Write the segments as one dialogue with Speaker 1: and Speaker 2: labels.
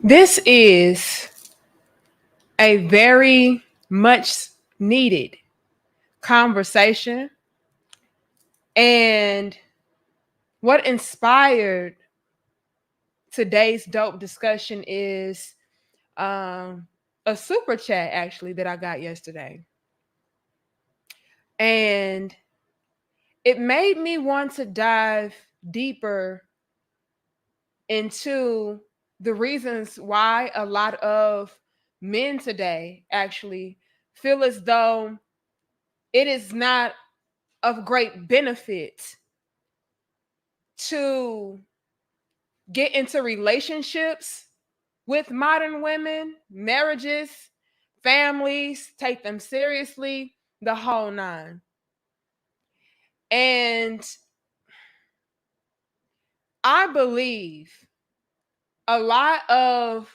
Speaker 1: This is a very much needed conversation. And what inspired today's dope discussion is a super chat actually that I got yesterday. And it made me want to dive deeper into the reasons why a lot of men today actually feel as though it is not of great benefit to get into relationships with modern women, marriages, families, take them seriously, the whole nine. And I believe a lot of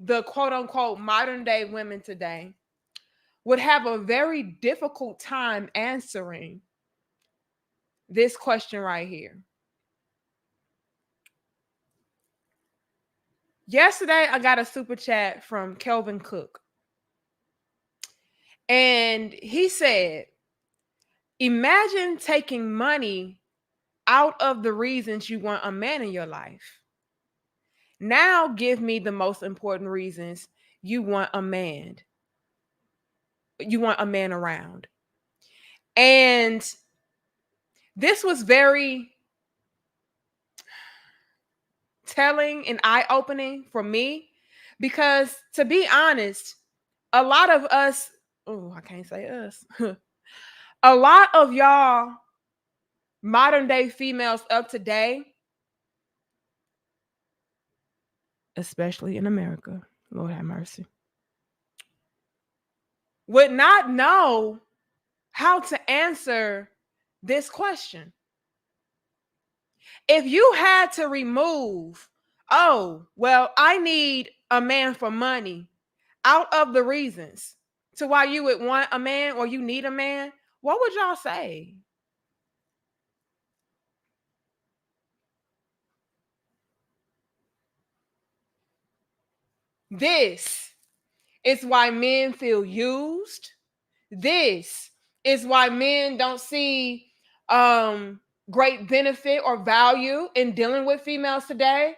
Speaker 1: the quote unquote modern day women today would have a very difficult time answering this question right here. Yesterday, I got a super chat from Kelvin Cook. And he said, imagine taking money out of the reasons you want a man in your life. Now give me the most important reasons you want a man. You want a man around. And this was very telling and eye-opening for me because, to be honest, a lot of us, oh, I can't say us. A lot of y'all modern day females of today, especially in America, Lord have mercy, would not know how to answer this question. If you had to remove, oh, well, I need a man for money out of the reasons to why you would want a man or you need a man, what would y'all say? This is why men feel used. This is why men don't see great benefit or value in dealing with females today,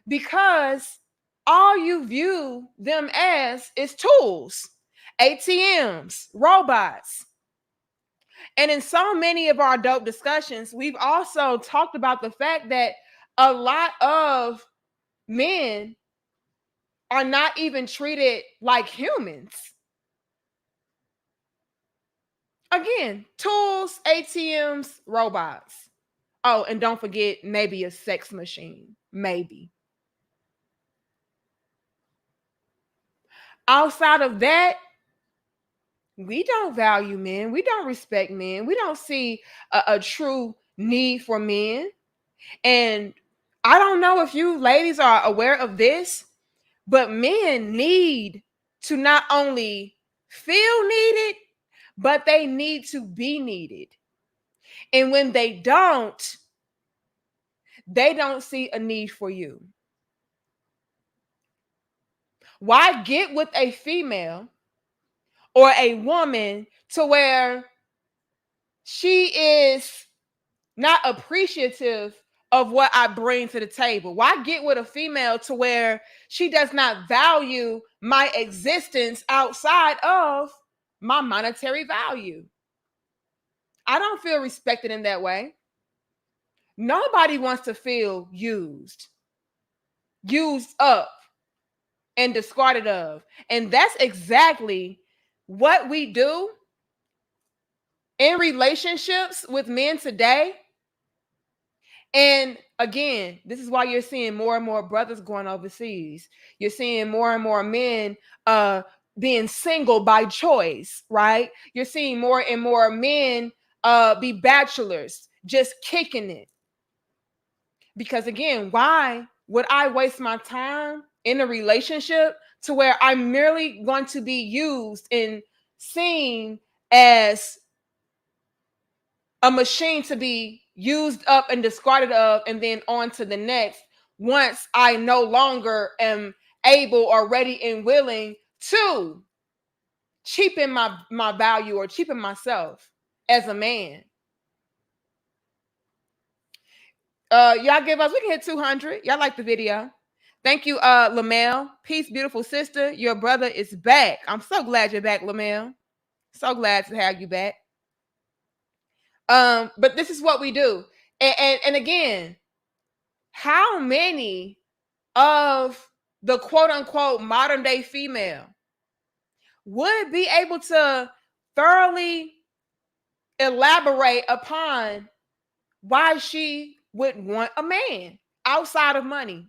Speaker 1: because all you view them as is tools, ATMs, robots. And in so many of our dope discussions, we've also talked about the fact that a lot of men are not even treated like humans. Again, tools, ATMs, robots. Oh, and don't forget, maybe a sex machine. Maybe. Outside of that, we don't value men. We don't respect men. We don't see a true need for men. And I don't know if you ladies are aware of this, but men need to not only feel needed, but they need to be needed. And when they don't see a need for you. Why get with a female or a woman to where she is not appreciative of what I bring to the table? Why get with a female to where she does not value my existence outside of my monetary value? I don't feel respected in that way. Nobody wants to feel used up, and discarded of. And that's exactly what we do in relationships with men today. And again, this is why you're seeing more and more brothers going overseas. You're seeing more and more men being single by choice, right? You're seeing more and more men be bachelors, just kicking it. Because again, why would I waste my time in a relationship to where I'm merely going to be used and seen as a machine to be used up and discarded of, and then on to the next once I no longer am able or ready and willing to cheapen my value or cheapen myself as a man. Y'all give us, we can hit 200. Y'all like the video. Thank you, Lamel. Peace, beautiful sister. Your brother is back. I'm so glad you're back, Lamel. So glad to have you back. But this is what we do. And again, how many of the quote unquote modern day female would be able to thoroughly elaborate upon why she would want a man outside of money?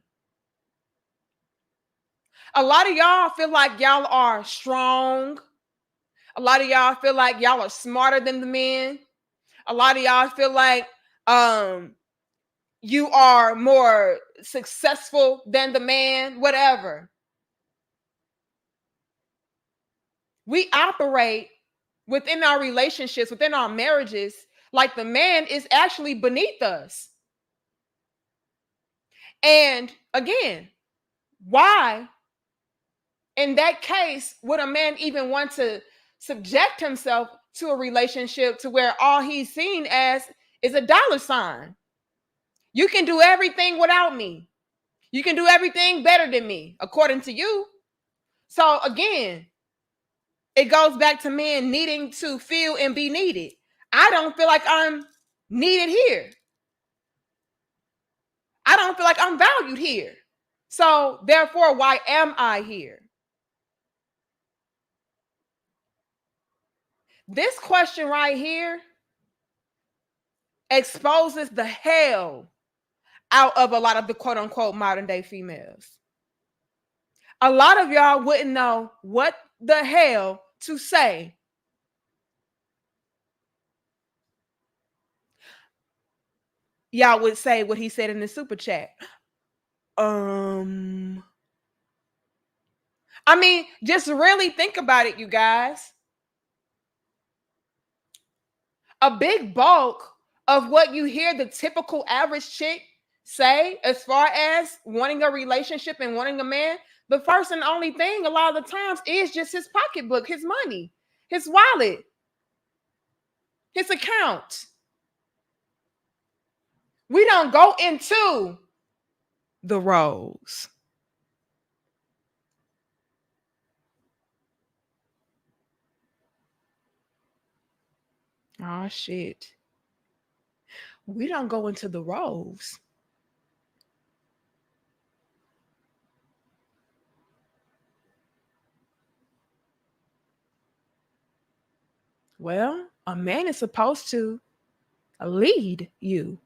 Speaker 1: A lot of y'all feel like y'all are strong. A lot of y'all feel like y'all are smarter than the men. A lot of y'all feel like you are more successful than the man, whatever. We operate within our relationships, within our marriages, like the man is actually beneath us. And again, why, in that case, would a man even want to subject himself to a relationship to where all he's seen as is a dollar sign? You can do everything without me. You can do everything better than me, according to you. So again, it goes back to men needing to feel and be needed. I don't feel like I'm needed here. I don't feel like I'm valued here. So therefore, why am I here? This question right here exposes the hell out of a lot of the quote unquote modern day females. A lot of y'all wouldn't know what the hell to say. Y'all would say what he said in the super chat. I mean, just really think about it, you guys. A big bulk of what you hear the typical average chick say as far as wanting a relationship and wanting a man, the first and only thing a lot of the times is just his pocketbook, his money, his wallet, his account. We don't go into the roles. Oh, shit. We don't go into the roles. Well, a man is supposed to lead you,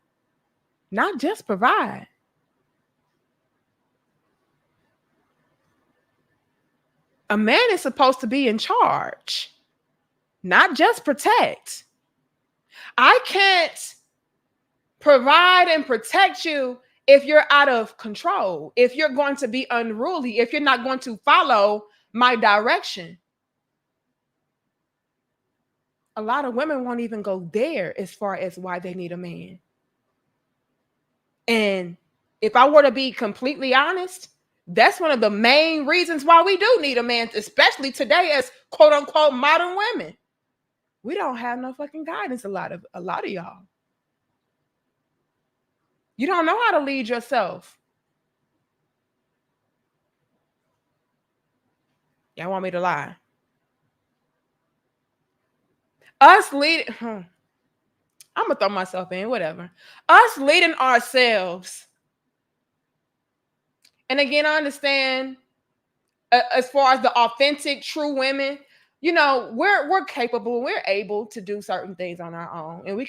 Speaker 1: not just provide. A man is supposed to be in charge, not just protect. I can't provide and protect you if you're out of control, if you're going to be unruly, if you're not going to follow my direction. A lot of women won't even go there as far as why they need a man. And if I were to be completely honest, that's one of the main reasons why we do need a man, especially today as quote unquote modern women. We don't have no fucking guidance, a lot of y'all. You don't know how to lead yourself. Y'all want me to lie? Us leading, I'm gonna throw myself in, whatever. Us leading ourselves. And again, I understand as far as the authentic, true women, you know, we're capable, we're able to do certain things on our own, and we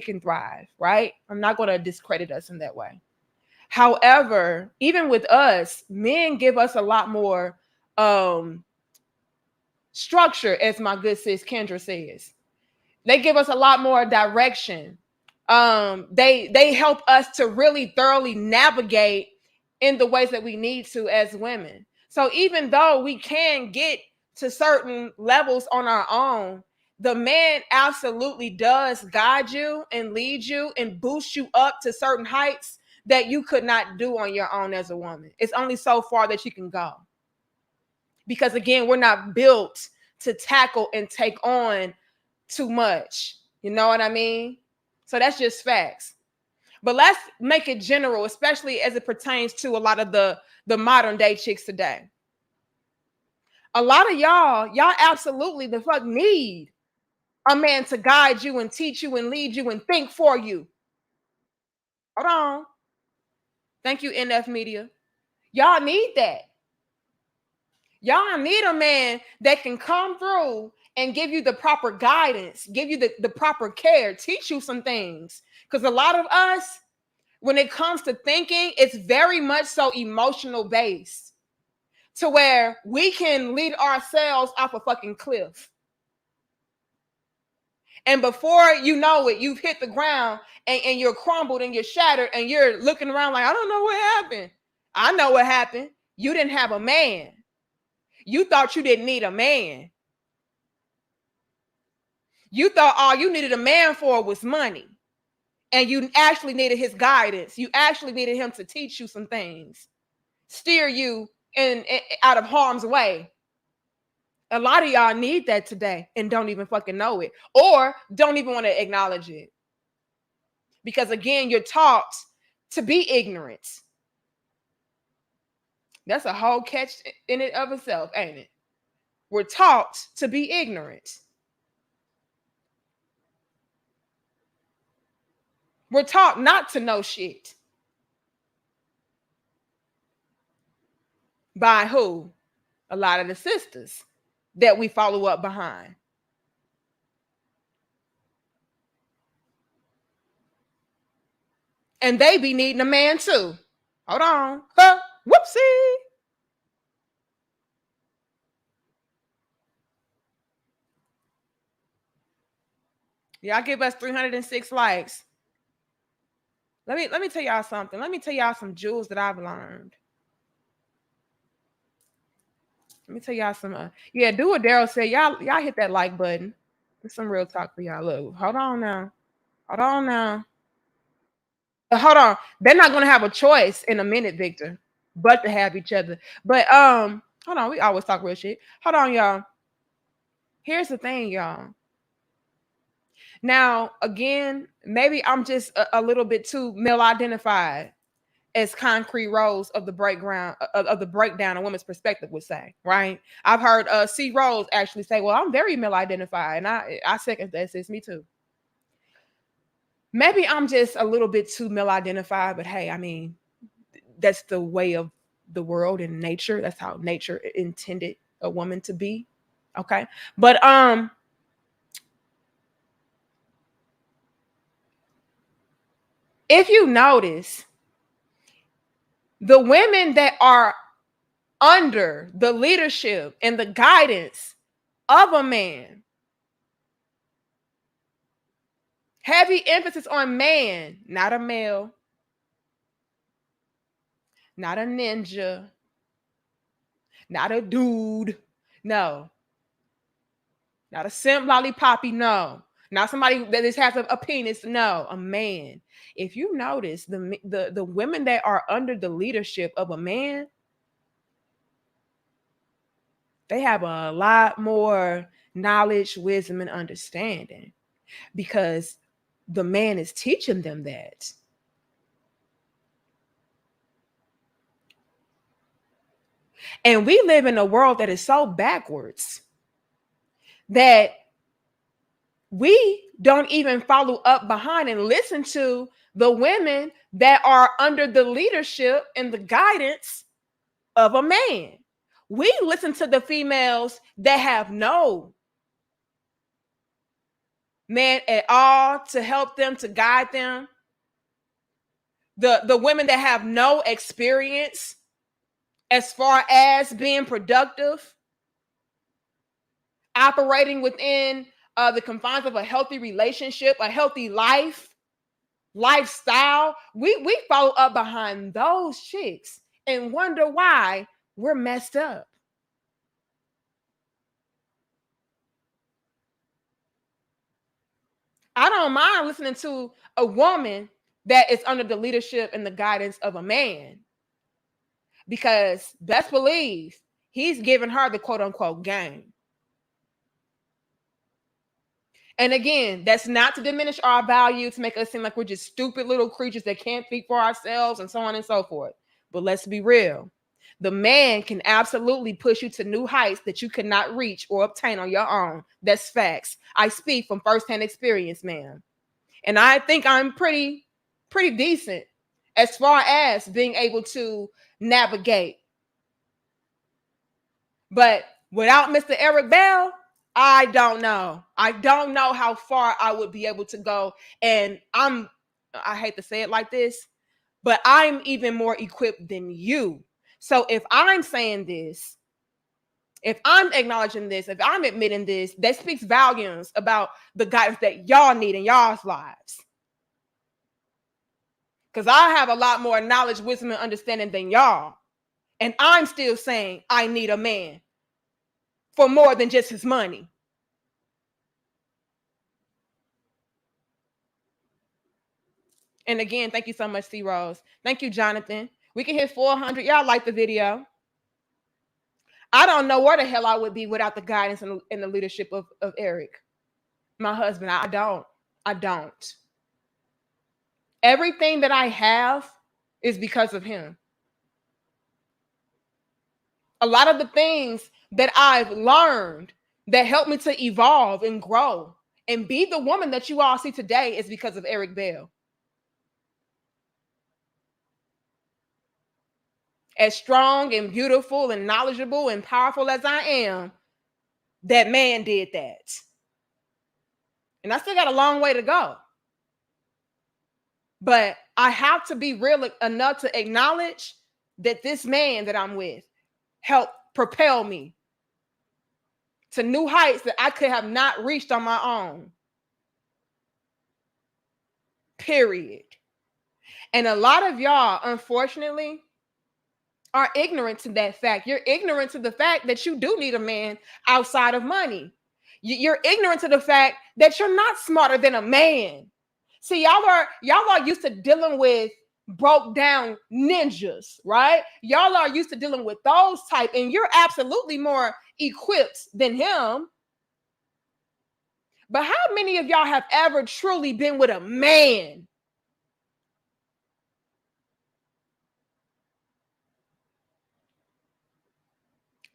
Speaker 1: can thrive, right? I'm not going to discredit us in that way. However, even with us, men give us a lot more structure, as my good sis Kendra says. They give us a lot more direction. They help us to really thoroughly navigate in the ways that we need to as women. So even though we can get to certain levels on our own, the man absolutely does guide you and lead you and boost you up to certain heights that you could not do on your own as a woman. It's only so far that you can go. because again, we're not built to tackle and take on too much. You know what I mean? So that's just facts. But let's make it general, especially as it pertains to a lot of the modern day chicks today. A lot of y'all absolutely the fuck need a man to guide you and teach you and lead you and think for you. Hold on. Thank you, NF Media. Y'all need that. Y'all need a man that can come through and give you the proper guidance, give you the proper care, teach you some things. Because a lot of us, when it comes to thinking, it's very much so emotional based to where we can lead ourselves off a fucking cliff. And before you know it, you've hit the ground and you're crumbled and you're shattered and you're looking around like, I don't know what happened. I know what happened. You didn't have a man. You thought you didn't need a man. You thought all you needed a man for was money. And you actually needed his guidance. You actually needed him to teach you some things, steer you in out of harm's way. A lot of y'all need that today and don't even fucking know it, or don't even want to acknowledge it. Because again, you're taught to be ignorant. That's a whole catch in it of itself, ain't it? We're taught to be ignorant. We're taught not to know shit. By who? A lot of the sisters that we follow up behind. And they be needing a man too. Hold on. Huh? Whoopsie. Y'all give us 306 likes. Let me tell y'all something. Let me tell y'all some jewels that I've learned. Let me tell y'all some. Yeah, do what Daryl said. Y'all hit that like button. There's some real talk for y'all. Look, hold on now. Hold on now. Hold on. They're not gonna have a choice in a minute, Victor, but to have each other. But hold on. We always talk real shit. Hold on, y'all. Here's the thing, y'all. Now, again, maybe I'm just a little bit too male identified, as Concrete Rose of the breakdown of the breakdown a woman's perspective would say, right? I've heard C Rose actually say, well, I'm very male identified, and I second that. It's me too. Maybe I'm just a little bit too male identified, but hey, I mean, that's the way of the world and nature. That's how nature intended a woman to be. Okay. But if you notice, the women that are under the leadership and the guidance of a man, heavy emphasis on man, not a male, not a ninja, not a dude, no, not a simp lollipoppy, no, not somebody that just has a penis, no, a man. If you notice, the women that are under the leadership of a man, they have a lot more knowledge, wisdom, and understanding because the man is teaching them that. And we live in a world that is so backwards that we don't even follow up behind and listen to the women that are under the leadership and the guidance of a man. We listen to the females that have no man at all to help them, to guide them. The women that have no experience as far as being productive, operating within the confines of a healthy relationship, a healthy lifestyle. We follow up behind those chicks and wonder why we're messed up. I don't mind listening to a woman that is under the leadership and the guidance of a man, because best believe He's giving her the quote unquote game. And again, that's not to diminish our value, to make us seem like we're just stupid little creatures that can't think for ourselves and so on and so forth. But let's be real. The man can absolutely push you to new heights that you cannot reach or obtain on your own. That's facts. I speak from firsthand experience, ma'am. And I think I'm pretty decent as far as being able to navigate. But without Mr. Eric Bell, I don't know. I don't know how far I would be able to go. And I hate to say it like this, but I'm even more equipped than you. So if I'm saying this, if I'm acknowledging this, if I'm admitting this, that speaks volumes about the guidance that y'all need in y'all's lives. Because I have a lot more knowledge, wisdom, and understanding than y'all. And I'm still saying I need a man for more than just his money. And again, thank you so much, C. Rose. Thank you, Jonathan. We can hit 400. Y'all like the video. I don't know where the hell I would be without the guidance and the leadership of Eric, my husband. I don't. Everything that I have is because of him. A lot of the things that I've learned that helped me to evolve and grow and be the woman that you all see today is because of Eric Bell. As strong and beautiful and knowledgeable and powerful as I am, that man did that. And I still got a long way to go. But I have to be real enough to acknowledge that this man that I'm with helped propel me to new heights that I could have not reached on my own. Period. And a lot of y'all, unfortunately, are ignorant to that fact. You're ignorant to the fact that you do need a man outside of money. You're ignorant to the fact that you're not smarter than a man. See, y'all are used to dealing with broke down ninjas, right? Y'all are used to dealing with those type, and you're absolutely more equipped than him. But how many of y'all have ever truly been with a man?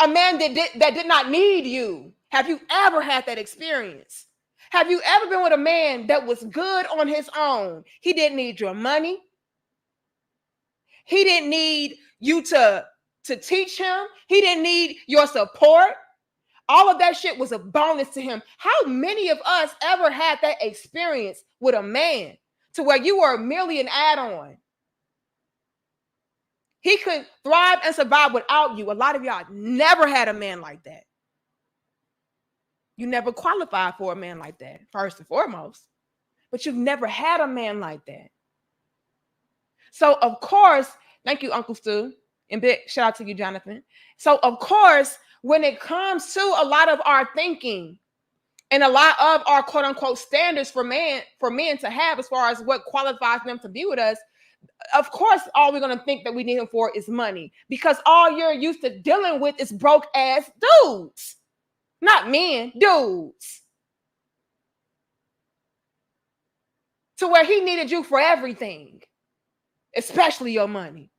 Speaker 1: A man that did not need you. Have you ever had that experience? Have you ever been with a man that was good on his own? He didn't need your money. He didn't need you to teach him. He didn't need your support. All of that shit was a bonus to him. How many of us ever had that experience with a man to where you were merely an add-on? He could thrive and survive without you. A lot of y'all never had a man like that. You never qualified for a man like that, first and foremost. But you've never had a man like that. So, of course, thank you, Uncle Stu. And big shout out to you, Jonathan. So, of course, when it comes to a lot of our thinking and a lot of our quote unquote standards for men to have as far as what qualifies them to be with us, of course, all we're going to think that we need him for is money, because all you're used to dealing with is broke ass dudes, not men, dudes. To where he needed you for everything, especially your money.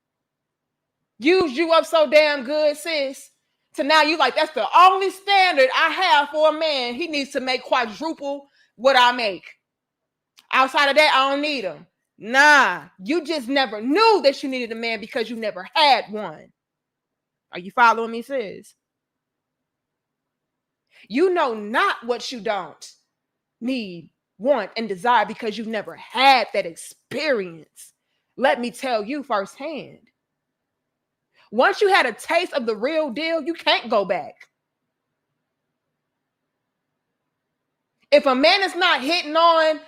Speaker 1: Used you up so damn good, sis. To now you like, that's the only standard I have for a man. He needs to make quadruple what I make. Outside of that, I don't need him. Nah, you just never knew that you needed a man because you never had one. Are you following me, sis? You know not what you don't need, want, and desire because you've never had that experience. Let me tell you firsthand. Once you had a taste of the real deal, you can't go back. If a man is not hitting on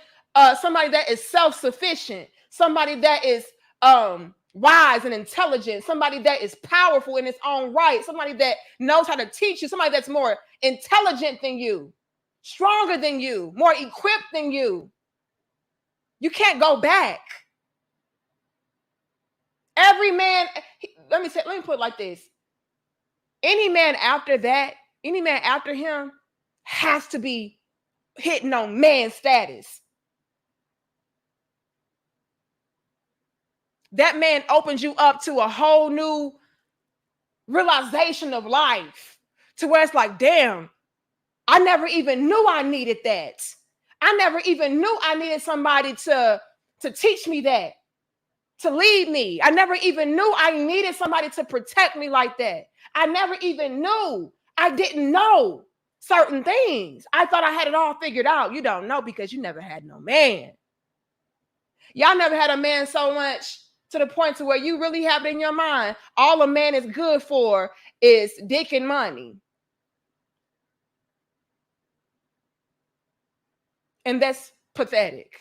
Speaker 1: somebody that is self-sufficient, somebody that is wise and intelligent, somebody that is powerful in its own right, somebody that knows how to teach you, somebody that's more intelligent than you, stronger than you, more equipped than you, you can't go back. Every man, let me put it like this. Any man after that, any man after him has to be hitting on man status. That man opens you up to a whole new realization of life, to where it's like, damn, I never even knew I needed that. I never even knew I needed somebody to teach me that, to lead me. I never even knew I needed somebody to protect me like that. I never even knew. I didn't know certain things. I thought I had it all figured out. You don't know because you never had no man. Y'all never had a man so much to the point to where you really have it in your mind, all a man is good for is dick and money. And that's pathetic,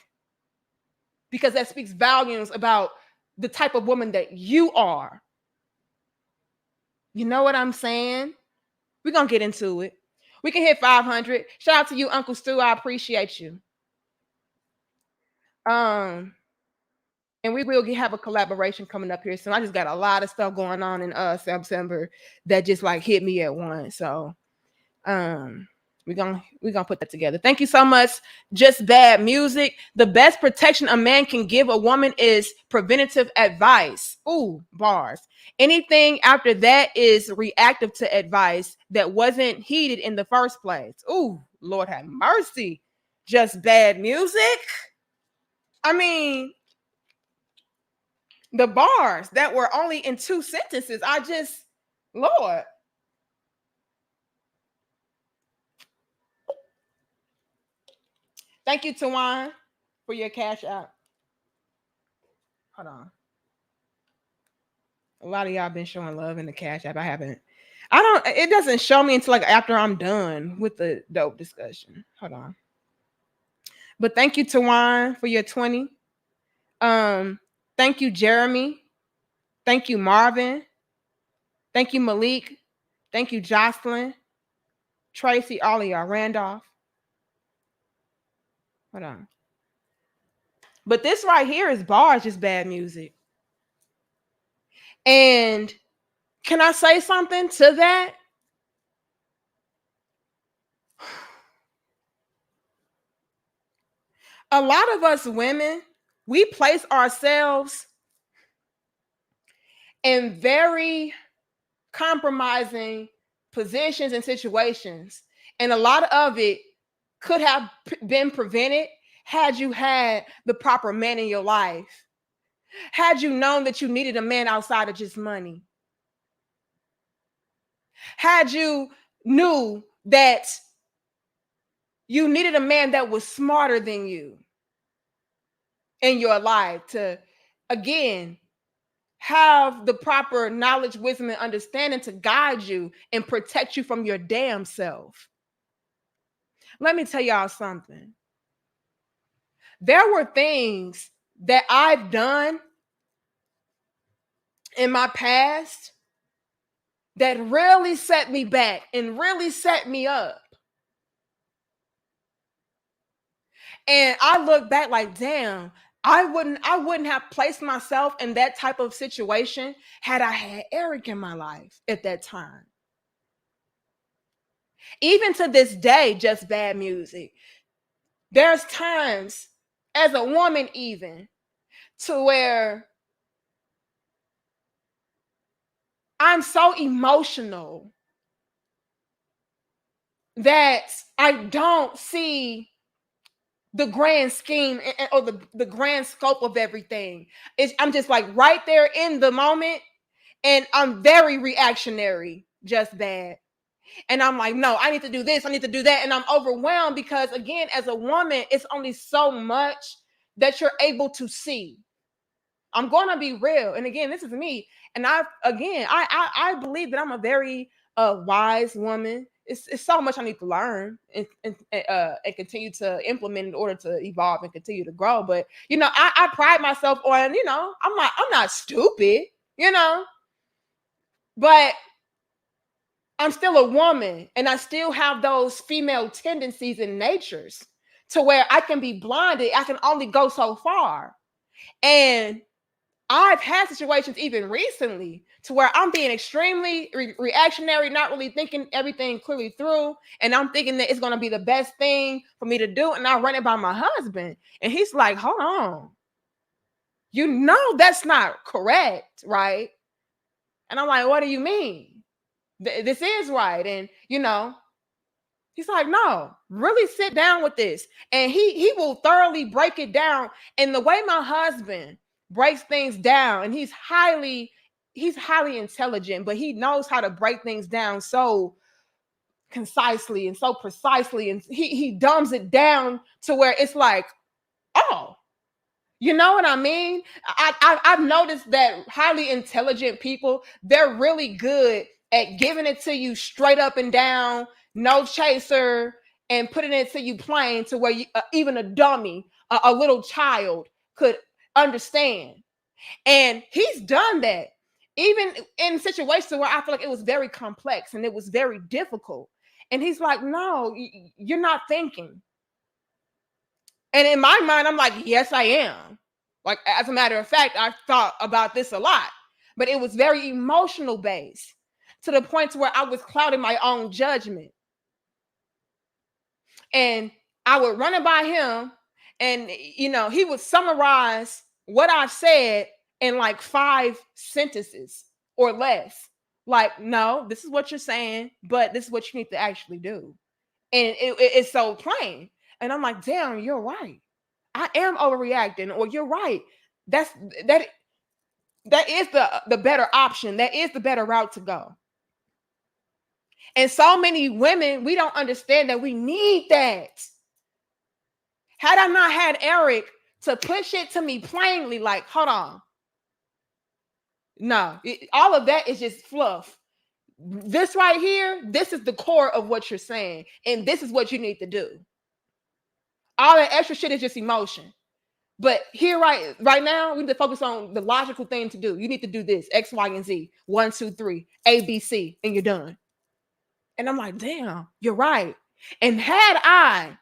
Speaker 1: because that speaks volumes about the type of woman that you are. You know what I'm saying? We're going to get into it. We can hit 500. Shout out to you, Uncle Stu. I appreciate you. And we will have a collaboration coming up here soon. I just got a lot of stuff going on in September that just like hit me at once. So we're gonna put that together. Thank you so much. Just Bad Music. The best protection a man can give a woman is preventative advice. Ooh, bars. Anything after that is reactive to advice that wasn't heeded in the first place. Ooh, Lord have mercy. Just Bad Music. I mean, the bars that were only in 2 sentences, Lord. Thank you, Tawan, for your cash out. Hold on. A lot of y'all been showing love in the cash app. It doesn't show me until like after I'm done with the dope discussion. Hold on. But thank you, Tawan, for your 20. Thank you, Jeremy. Thank you, Marvin. Thank you, Malik. Thank you, Jocelyn. Tracy, all of y'all. Randolph. Hold on. But this right here is bars, just bad music. And can I say something to that? A lot of us women, we place ourselves in very compromising positions and situations. And a lot of it could have been prevented had you had the proper man in your life. Had you known that you needed a man outside of just money. Had you knew that you needed a man that was smarter than you in your life to, again, have the proper knowledge, wisdom, and understanding to guide you and protect you from your damn self. Let me tell y'all something. There were things that I've done in my past that really set me back and really set me up. And I look back like, damn, I wouldn't have placed myself in that type of situation had I had Eric in my life at that time. Even to this day, just bad music. There's times as a woman even to where I'm so emotional that I don't see the grand scheme or the grand scope of everything. I'm just like right there in the moment, and I'm very reactionary, just bad. And I'm like, no, I need to do this, I need to do that. And I'm overwhelmed because, again, as a woman, it's only so much that you're able to see. I'm going to be real. And again, this is me. And I believe that I'm a very wise woman. It's so much I need to learn and continue to implement in order to evolve and continue to grow. But, I pride myself on, I'm not stupid, but I'm still a woman and I still have those female tendencies and natures to where I can be blinded. I can only go so far. And I've had situations even recently to where I'm being extremely reactionary, not really thinking everything clearly through. And I'm thinking that it's going to be the best thing for me to do. And I run it by my husband. And he's like, hold on. You know, that's not correct, right? And I'm like, what do you mean? This is right. And, he's like, no, really sit down with this. And he will thoroughly break it down. And the way my husband breaks things down, and he's highly intelligent, but he knows how to break things down so concisely and so precisely. And he dumbs it down to where it's like, oh, you know what I mean? I've noticed that highly intelligent people, they're really good at giving it to you straight up and down, no chaser, and putting it to you plain to where even a dummy, a little child could understand. And he's done that, even in situations where I feel like it was very complex and it was very difficult. And he's like, no, you're not thinking. And in my mind, I'm like, yes, I am. Like, as a matter of fact, I thought about this a lot, but it was very emotional based to the point to where I was clouding my own judgment. And I would run it by him, and he would summarize what I said in like 5 sentences or less. Like, no, this is what you're saying, but this is what you need to actually do. And it's so plain. And I'm like, damn, you're right. I am overreacting, or you're right. That's that that is the better option. That is the better route to go. And so many women, we don't understand that we need that. Had I not had Eric to push it to me plainly, like, hold on. No, all of that is just fluff. This right here, this is the core of what you're saying. And this is what you need to do. All that extra shit is just emotion. But here, right now, we need to focus on the logical thing to do. You need to do this, X, Y, and Z. 1, 2, 3, A, B, C, and you're done. And I'm like, damn, you're right. And had I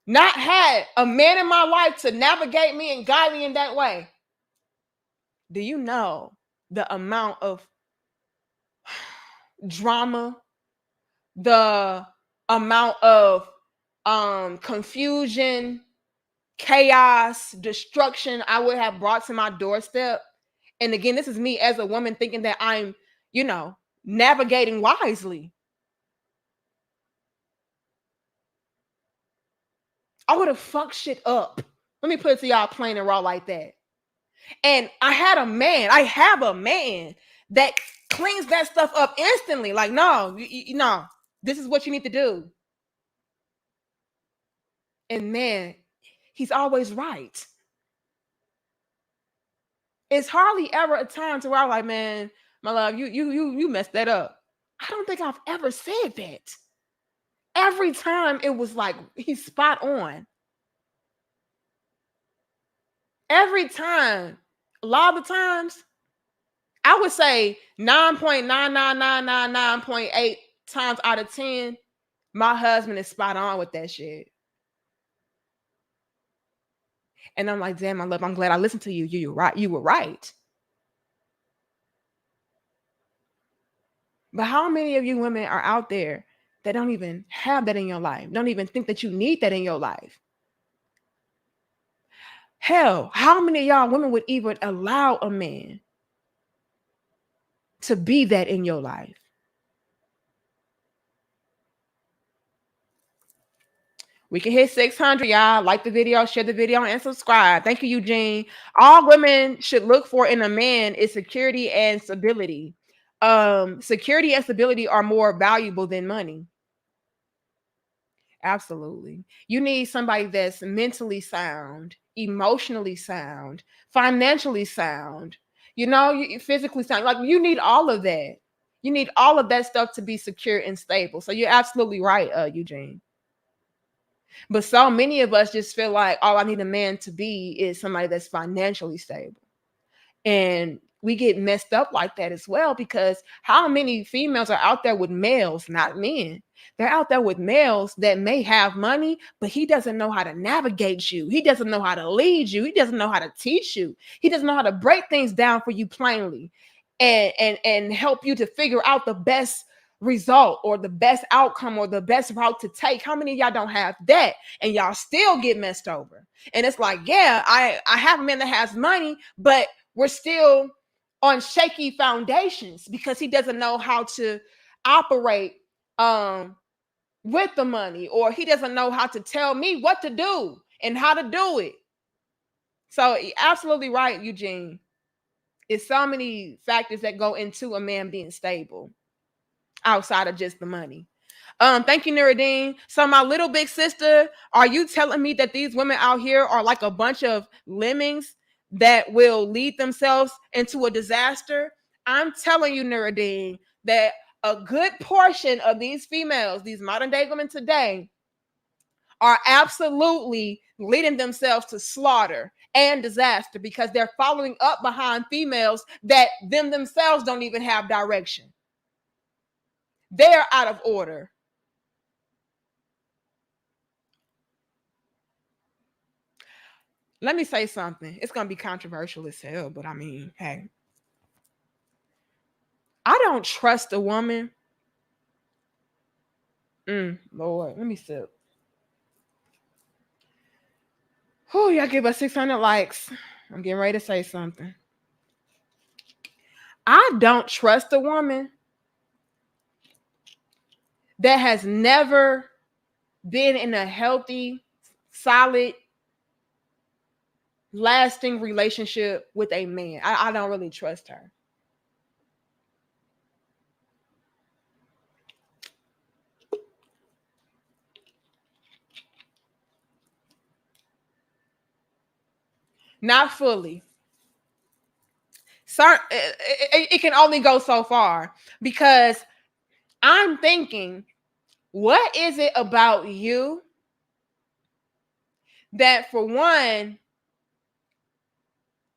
Speaker 1: not had a man in my life to navigate me and guide me in that way, do you know the amount of drama, the amount of confusion, chaos, destruction I would have brought to my doorstep? And again, this is me as a woman thinking that I'm, navigating wisely. I would have fucked shit up. Let me put it to y'all plain and raw like that. And I have a man that cleans that stuff up instantly. Like, no, no, this is what you need to do. And man, he's always right. It's hardly ever a time to where I'm like, man, my love, you messed that up. I don't think I've ever said that. Every time it was like he's spot on. Every time, a lot of the times, I would say 9.99999.8 times out of 10, my husband is spot on with that shit. And I'm like, damn, my love, I'm glad I listened to you. You're right. You were right. But how many of you women are out there that don't even have that in your life? Don't even think that you need that in your life? Hell, how many of y'all women would even allow a man to be that in your life? We can hit 600, y'all. Like the video, share the video, and subscribe. Thank you, Eugene. All women should look for in a man is security and stability. Security and stability are more valuable than money. Absolutely. You need somebody that's mentally sound, emotionally sound, financially sound, physically sound. Like, you need all of that. You need all of that stuff to be secure and stable. So you're absolutely right, Eugene. But so many of us just feel like all I need a man to be is somebody that's financially stable. And we get messed up like that as well, because how many females are out there with males, not men? They're out there with males that may have money, but he doesn't know how to navigate you. He doesn't know how to lead you. He doesn't know how to teach you. He doesn't know how to break things down for you plainly and help you to figure out the best result or the best outcome or the best route to take. How many of y'all don't have that and y'all still get messed over? And it's like, yeah, I have a man that has money, but we're still on shaky foundations because he doesn't know how to operate with the money, or he doesn't know how to tell me what to do and how to do it. So absolutely right, Eugene. It's so many factors that go into a man being stable outside of just the money. Thank you, Nuruddin. So, my little big sister, are you telling me that these women out here are like a bunch of lemmings that will lead themselves into a disaster? I'm telling you, Nuruddin, that a good portion of these females, these modern day women today, are absolutely leading themselves to slaughter and disaster because they're following up behind females that themselves don't even have direction. They're out of order. Let me say something. It's going to be controversial as hell, but I mean, hey. I don't trust a woman. Lord, let me sip. Oh, y'all give us 600 likes. I'm getting ready to say something. I don't trust a woman that has never been in a healthy, solid, lasting relationship with a man. I don't really trust her. Not fully. It can only go so far because I'm thinking, what is it about you that, for one,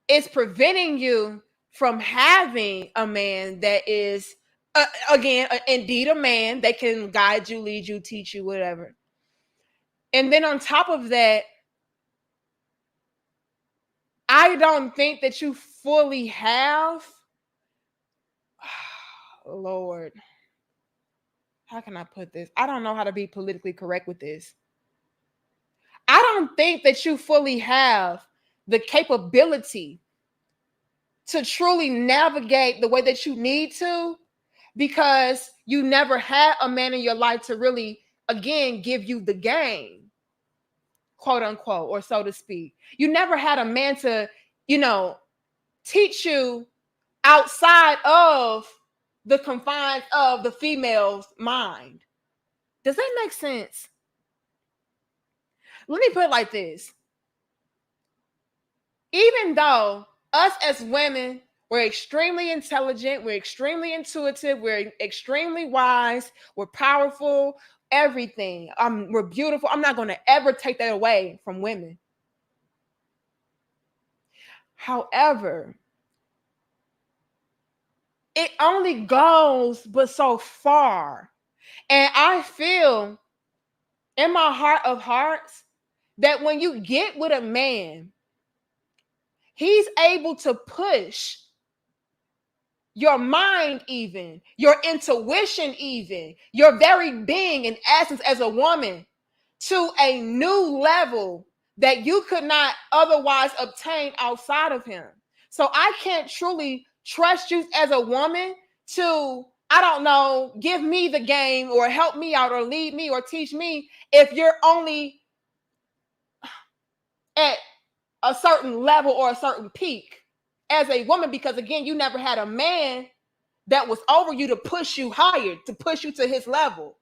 Speaker 1: is preventing you from having a man that is, indeed a man that can guide you, lead you, teach you, whatever. And then on top of that, I don't think that you fully have. Lord, how can I put this? I don't know how to be politically correct with this. I don't think that you fully have the capability to truly navigate the way that you need to, because you never had a man in your life to really, again, give you the game, quote unquote, or so to speak. You never had a man to, teach you outside of the confines of the female's mind. Does that make sense? Let me put it like this. Even though us as women, we're extremely intelligent, we're extremely intuitive, we're extremely wise, we're powerful, everything. We're beautiful. I'm not going to ever take that away from women. However, it only goes but so far. And I feel in my heart of hearts that when you get with a man, he's able to push your mind, even your intuition, even your very being and essence as a woman, to a new level that you could not otherwise obtain outside of him. So I can't truly trust you as a woman to, I don't know, give me the game or help me out or lead me or teach me if you're only at a certain level or a certain peak as a woman, because again, you never had a man that was over you to push you higher, to push you to his level.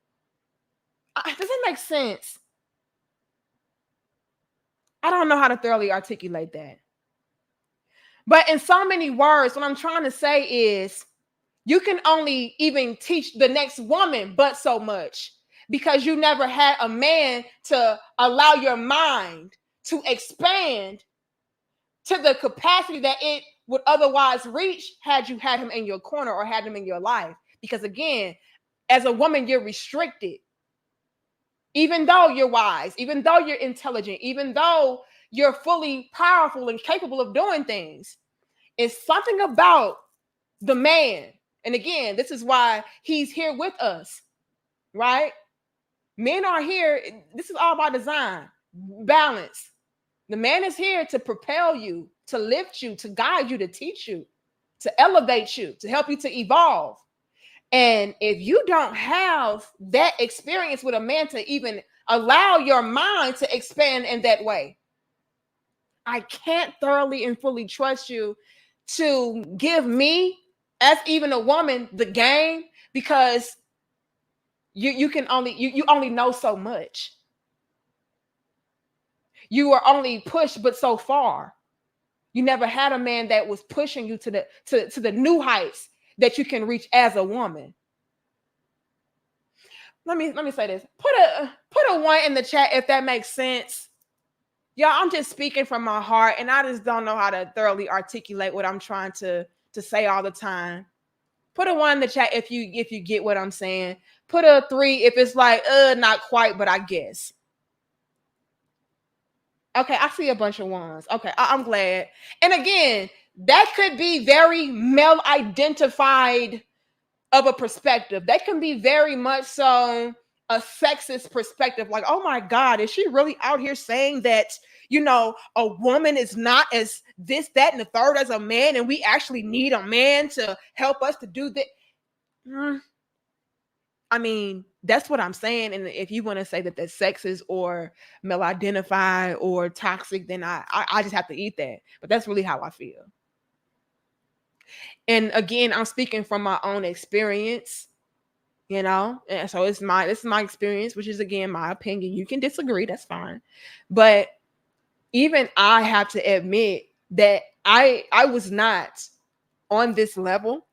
Speaker 1: Does that make sense? I don't know how to thoroughly articulate that. But in so many words, what I'm trying to say is you can only even teach the next woman but so much, because you never had a man to allow your mind to expand to the capacity that it would otherwise reach had you had him in your corner or had him in your life. Because again, as a woman, you're restricted. Even though you're wise, even though you're intelligent, even though you're fully powerful and capable of doing things, it's something about the man. And again, this is why he's here with us, right? Men are here. This is all by design, balance. The man is here to propel you, to lift you, to guide you, to teach you, to elevate you, to help you to evolve. And if you don't have that experience with a man to even allow your mind to expand in that way, I can't thoroughly and fully trust you to give me, as even a woman, the game, because you can only you only know so much. You are only pushed but so far. You never had a man that was pushing you to the new heights that you can reach as a woman. Let me say this. Put a one in the chat if that makes sense. Y'all, I'm just speaking from my heart, and I just don't know how to thoroughly articulate what I'm trying to say all the time. Put a one in the chat if you get what I'm saying. Put a 3 if it's like, not quite, but I guess. Okay, I see a bunch of ones. Okay, I'm glad. And again, that could be very male identified of a perspective. That can be very much so a sexist perspective. Like, oh my God, is she really out here saying that, a woman is not as this, that, and the third as a man, and we actually need a man to help us to do that? I mean, that's what I'm saying. And if you want to say that that's sexist or male identified or toxic, then I just have to eat that. But that's really how I feel. And again, I'm speaking from my own experience, and so this is my experience, which is again my opinion. You can disagree, that's fine. But even I have to admit that I was not on this level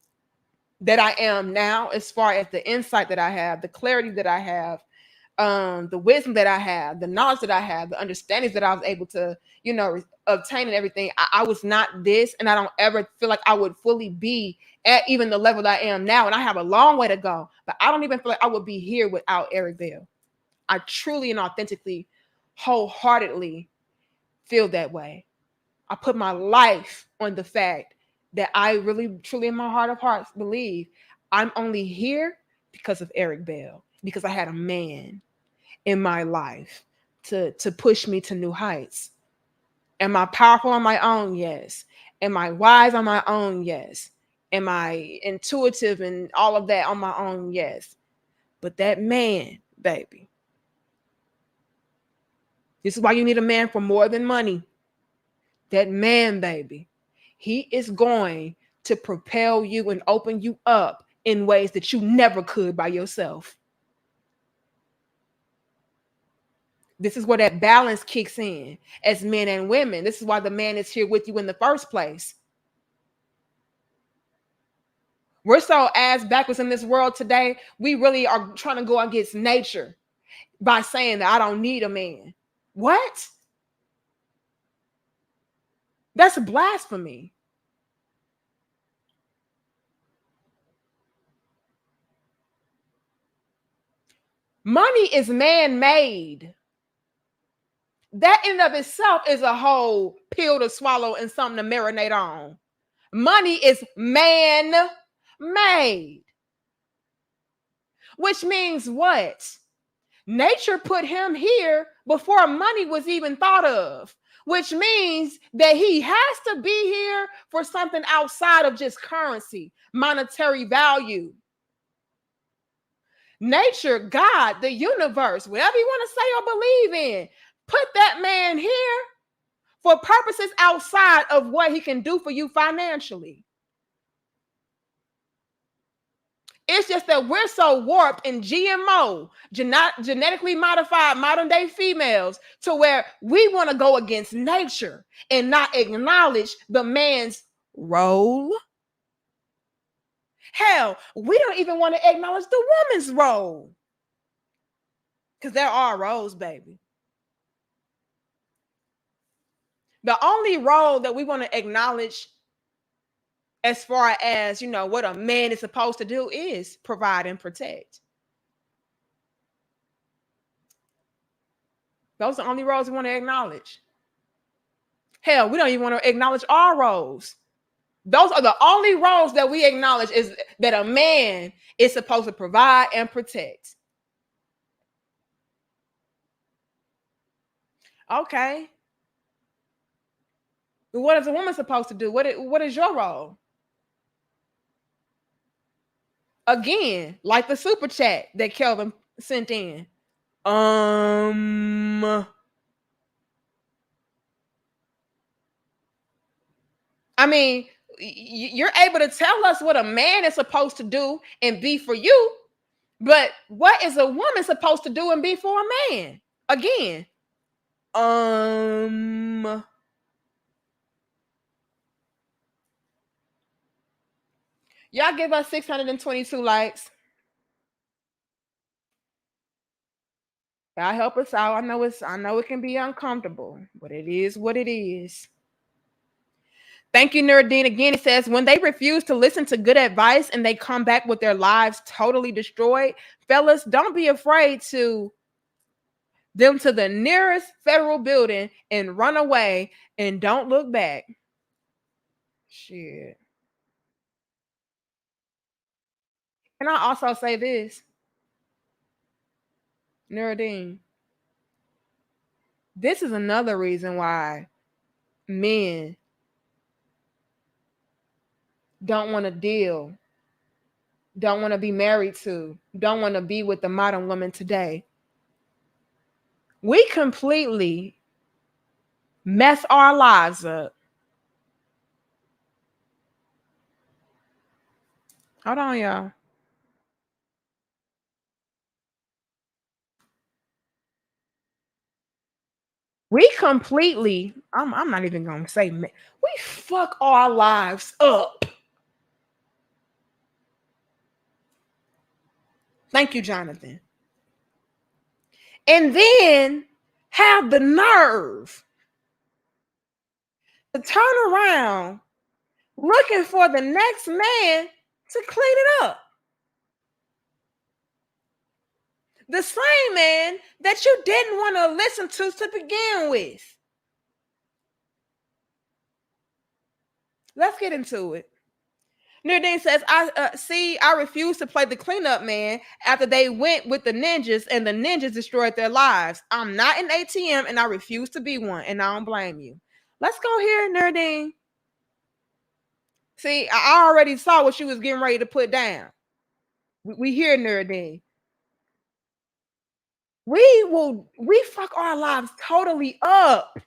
Speaker 1: that I am now, as far as the insight that I have, the clarity that I have, the wisdom that I have, the knowledge that I have, the understandings that I was able to, obtain and everything. I was not this, and I don't ever feel like I would fully be at even the level that I am now. And I have a long way to go, but I don't even feel like I would be here without Eric Bell. I truly and authentically, wholeheartedly feel that way. I put my life on the fact that I really, truly, in my heart of hearts, believe I'm only here because of Eric Bell, because I had a man in my life to push me to new heights. Am I powerful on my own? Yes. Am I wise on my own? Yes. Am I intuitive and all of that on my own? Yes. But that man, baby, this is why you need a man for more than money. That man, baby, he is going to propel you and open you up in ways that you never could by yourself. This is where that balance kicks in as men and women. This is why the man is here with you in the first place. We're so ass backwards in this world today. We really are trying to go against nature by saying that I don't need a man. What? That's blasphemy. Money is man-made. That in and of itself is a whole pill to swallow and something to marinate on. Money is man-made. Which means what? Nature put him here before money was even thought of, which means that he has to be here for something outside of just currency, monetary value. Nature, God, the universe, whatever you want to say or believe in, put that man here for purposes outside of what he can do for you financially. It's just that we're so warped in GMO, genetically modified modern day females, to where we want to go against nature and not acknowledge the man's role. Hell, we don't even want to acknowledge the woman's role. Because there are roles, baby. The only role that we want to acknowledge as far as, what a man is supposed to do is provide and protect. Those are the only roles we want to acknowledge. Hell, we don't even want to acknowledge our roles. Those are the only roles that we acknowledge, is that a man is supposed to provide and protect. Okay. What is a woman supposed to do? What is your role? Again, like the super chat that Kelvin sent in. I mean, you're able to tell us what a man is supposed to do and be for you, but what is a woman supposed to do and be for a man? Again, y'all give us 622 likes. Y'all help us out. I know it can be uncomfortable, but it is what it is. Thank you, Nerdine. Again, it says, when they refuse to listen to good advice and they come back with their lives totally destroyed, fellas, don't be afraid to them to the nearest federal building and run away and don't look back. Shit. Can I also say this? Nerdine, this is another reason why men don't want to deal, don't want to be married to, don't want to be with the modern woman today. We completely mess our lives up. Hold on, y'all. We completely, I'm not even going to say, we fuck our lives up. Thank you, Jonathan. And then have the nerve to turn around looking for the next man to clean it up. The same man that you didn't want to listen to begin with. Let's get into it. Nerdine says, I refuse to play the cleanup man after they went with the ninjas and the ninjas destroyed their lives. I'm not an ATM and I refuse to be one, and I don't blame you. Let's go here, Nerdine. See, I already saw what she was getting ready to put down. We hear Nerdine. We fuck our lives totally up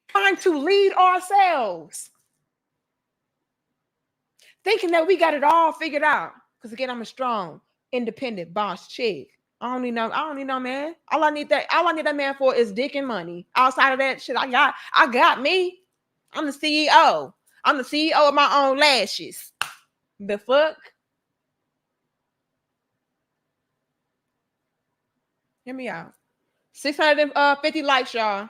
Speaker 1: trying to lead ourselves, thinking that we got it all figured out. Because again, I'm a strong, independent boss chick. I don't need no man. All I need that man for is dick and money. Outside of that shit, I got me. I'm the CEO. I'm the CEO of my own lashes. The fuck? Hear me out. 650 likes, y'all.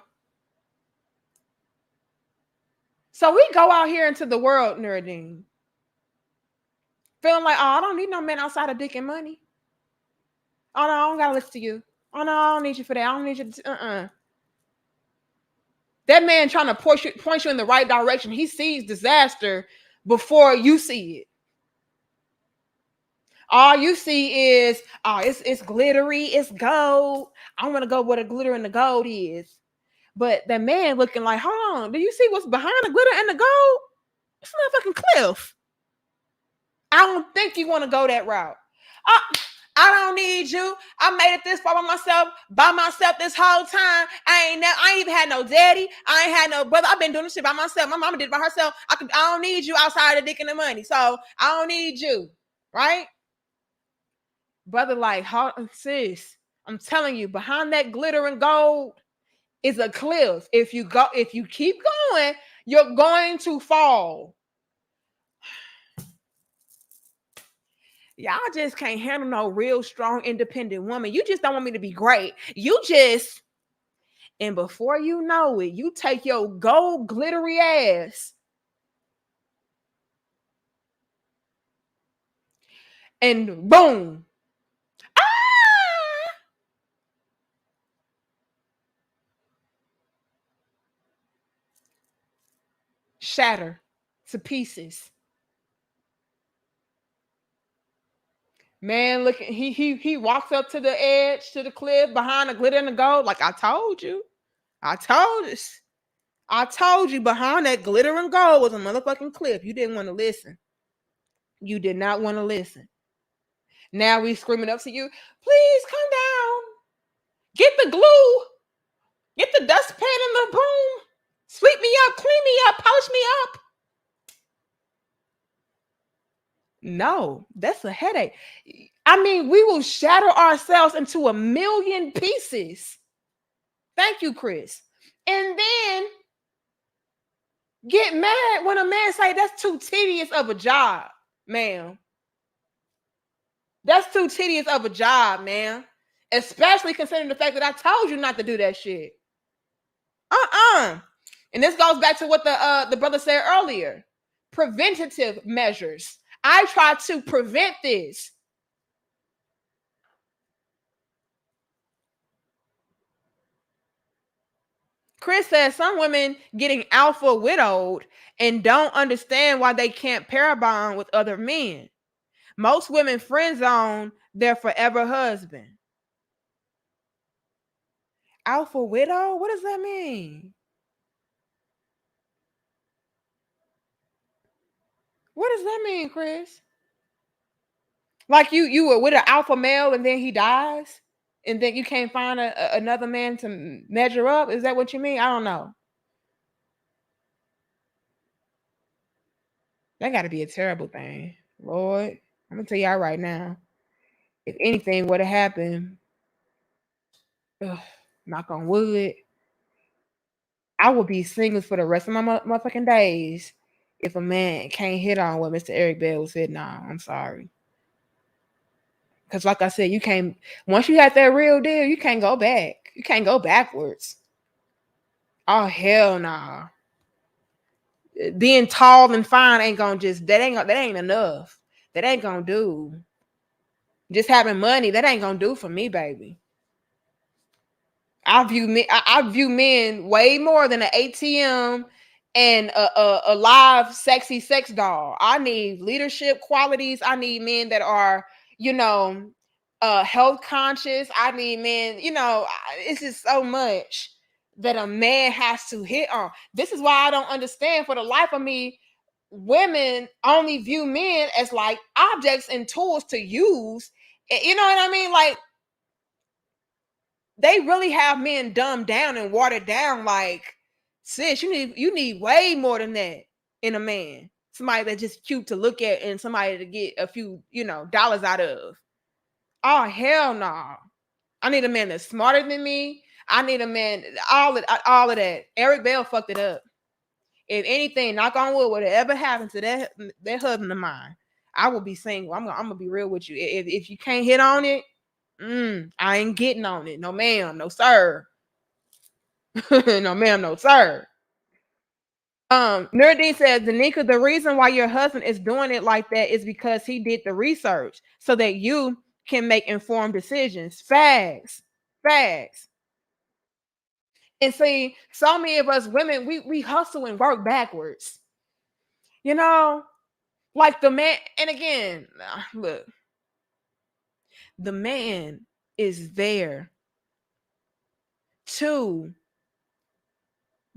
Speaker 1: So we go out here into the world, Nerdine, feeling like, oh, I don't need no man outside of dick and money. Oh no, I don't gotta listen to you. Oh no, I don't need you for that. I don't need you to That man trying to point you in the right direction. He sees disaster before you see it. All you see is, oh, it's glittery, it's gold. I want to go where the glitter and the gold is. But that man looking like, hold on, do you see what's behind the glitter and the gold? It's not fucking cliff. I don't think you want to go that route. I don't need you. I made it this far by myself this whole time. I ain't even had no daddy. I ain't had no brother. I've been doing this shit by myself. My mama did it by herself. I don't need you outside of the dick and the money. So I don't need you. Right? Brother, like, sis, I'm telling you, behind that glitter and gold is a cliff. If you keep going, you're going to fall. Y'all just can't handle no real strong, independent woman. You just don't want me to be great. You just And before you know it, you take your gold glittery ass and boom. Ah! Shatter to pieces. Man, look, he walks up to the edge, to the cliff behind the glitter and the gold. Like I told you. I told you. I told you behind that glitter and gold was a motherfucking cliff. You didn't want to listen. You did not want to listen. Now we screaming up to you, please come down. Get the glue. Get the dustpan and the broom. Sweep me up, clean me up, polish me up. No, that's a headache. I mean, we will shatter ourselves into a million pieces. Thank you, Chris. And then get mad when a man say that's too tedious of a job, ma'am. That's too tedious of a job, man. Especially considering the fact that I told you not to do that shit. And this goes back to what the brother said earlier. Preventative measures. I try to prevent this. Chris says some women getting alpha widowed and don't understand why they can't pair bond with other men. Most women friend zone their forever husband. Alpha widow? What does that mean? What does that mean, Chris? Like you were with an alpha male and then he dies, and then you can't find another man to measure up. Is that what you mean? I don't know. That got to be a terrible thing, Lord. I'm gonna tell y'all right now. If anything would have happened, ugh, knock on wood, I would be single for the rest of my motherfucking days. If a man can't hit on what Mr. Eric Bell was hitting on, I'm sorry. Because, like I said, you can't. Once you have that real deal, you can't go back. You can't go backwards. Oh hell no. Nah. Being tall and fine ain't gonna just that ain't enough. That ain't gonna do. Just having money, that ain't gonna do for me, baby. I view men way more than an ATM and a live sexy sex doll. I need leadership qualities. I need men that are, you know, health conscious. I need men, it's just so much that a man has to hit on. This is why I don't understand for the life of me. Women only view men as like objects and tools to use. You know what I mean? Like, they really have men dumbed down and watered down. Like, sis, you need way more than that in a man. Somebody that's just cute to look at and somebody to get a few, dollars out of. Oh hell no. I need a man that's smarter than me. I need a man, all of that. Eric Bell fucked it up. If anything, knock on wood, whatever happened to that husband of mine, I will be single. I'm gonna be real with you. If you can't hit on it, I ain't getting on it. No, ma'am. No, sir. No, ma'am. No, sir. Nerdine says, Danica, the reason why your husband is doing it like that is because he did the research so that you can make informed decisions. Facts. Facts. And see, so many of us women, we hustle and work backwards. You know, like the man, and again, look, the man is there to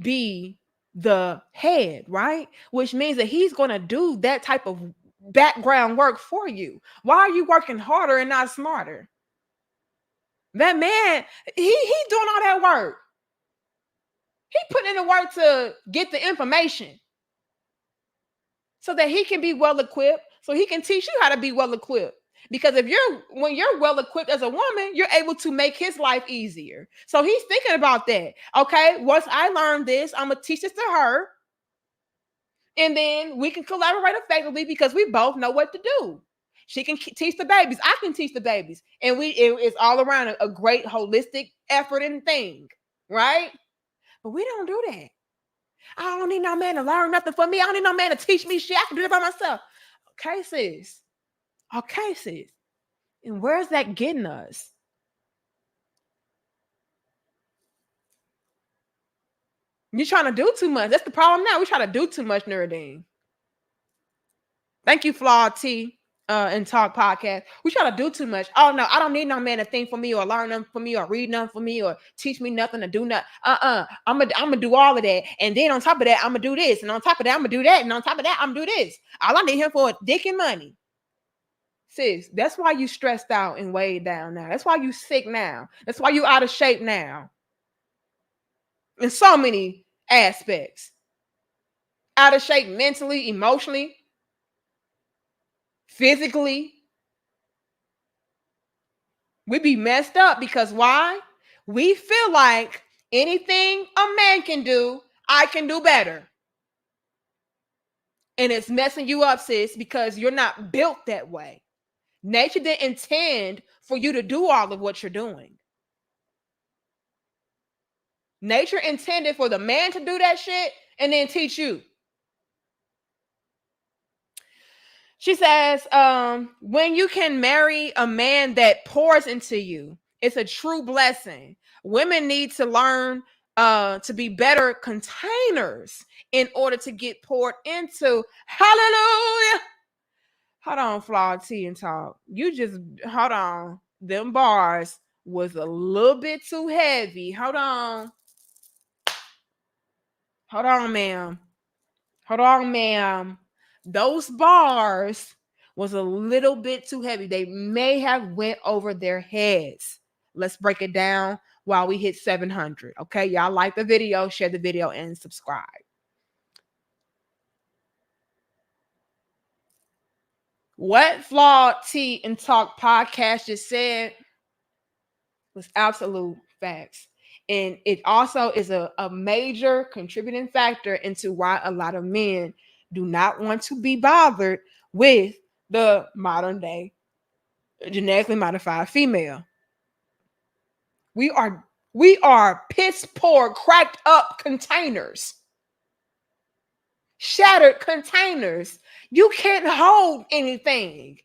Speaker 1: be the head, right? Which means that he's going to do that type of background work for you. Why are you working harder and not smarter? That man, he's doing all that work. He putting in the work to get the information so that he can be well equipped, so he can teach you how to be well equipped. Because when you're well equipped as a woman, you're able to make his life easier. So he's thinking about that. Okay, once I learn this, I'm gonna teach this to her, and then we can collaborate effectively because we both know what to do. She can teach the babies, I can teach the babies, and it's all around a great holistic effort and thing. right? But we don't do that. I don't need no man to learn nothing for me. I don't need no man to teach me shit. I can do it by myself. Okay, sis. Okay, sis. And where's that getting us? You're trying to do too much. That's the problem now. We try to do too much, Nuruddin. Thank you, Flawed T and Talk Podcast. We try to do too much. Oh no, I don't need no man to think for me or learn them for me or read them for me or teach me nothing to do nothing. I'm gonna do all of that. And then on top of that, I'm gonna do this. And on top of that, I'm gonna do that. And on top of that, I'm gonna do this. All I need him for is dick and money. Sis, that's why you stressed out and weighed down now. That's why you sick now. That's why you out of shape now. In so many aspects. Out of shape mentally, emotionally, physically. We be messed up because why? We feel like anything a man can do, I can do better. And it's messing you up, sis, because you're not built that way. Nature didn't intend for you to do all of what you're doing. Nature intended for the man to do that shit and then teach you. She says, when you can marry a man that pours into you, it's a true blessing. Women need to learn to be better containers in order to get poured into. Hallelujah. Hold on, Flawed T and Talk. You just, hold on. Them bars was a little bit too heavy. Hold on. Hold on, ma'am. Hold on, ma'am. Those bars was a little bit too heavy. They may have went over their heads. Let's break it down while we hit 700. Okay, y'all like the video, share the video, and subscribe. What Flawed T and Talk podcast just said was absolute facts. And it also is a major contributing factor into why a lot of men do not want to be bothered with the modern day genetically modified female. We are piss poor, cracked up containers, shattered containers. You can't hold anything.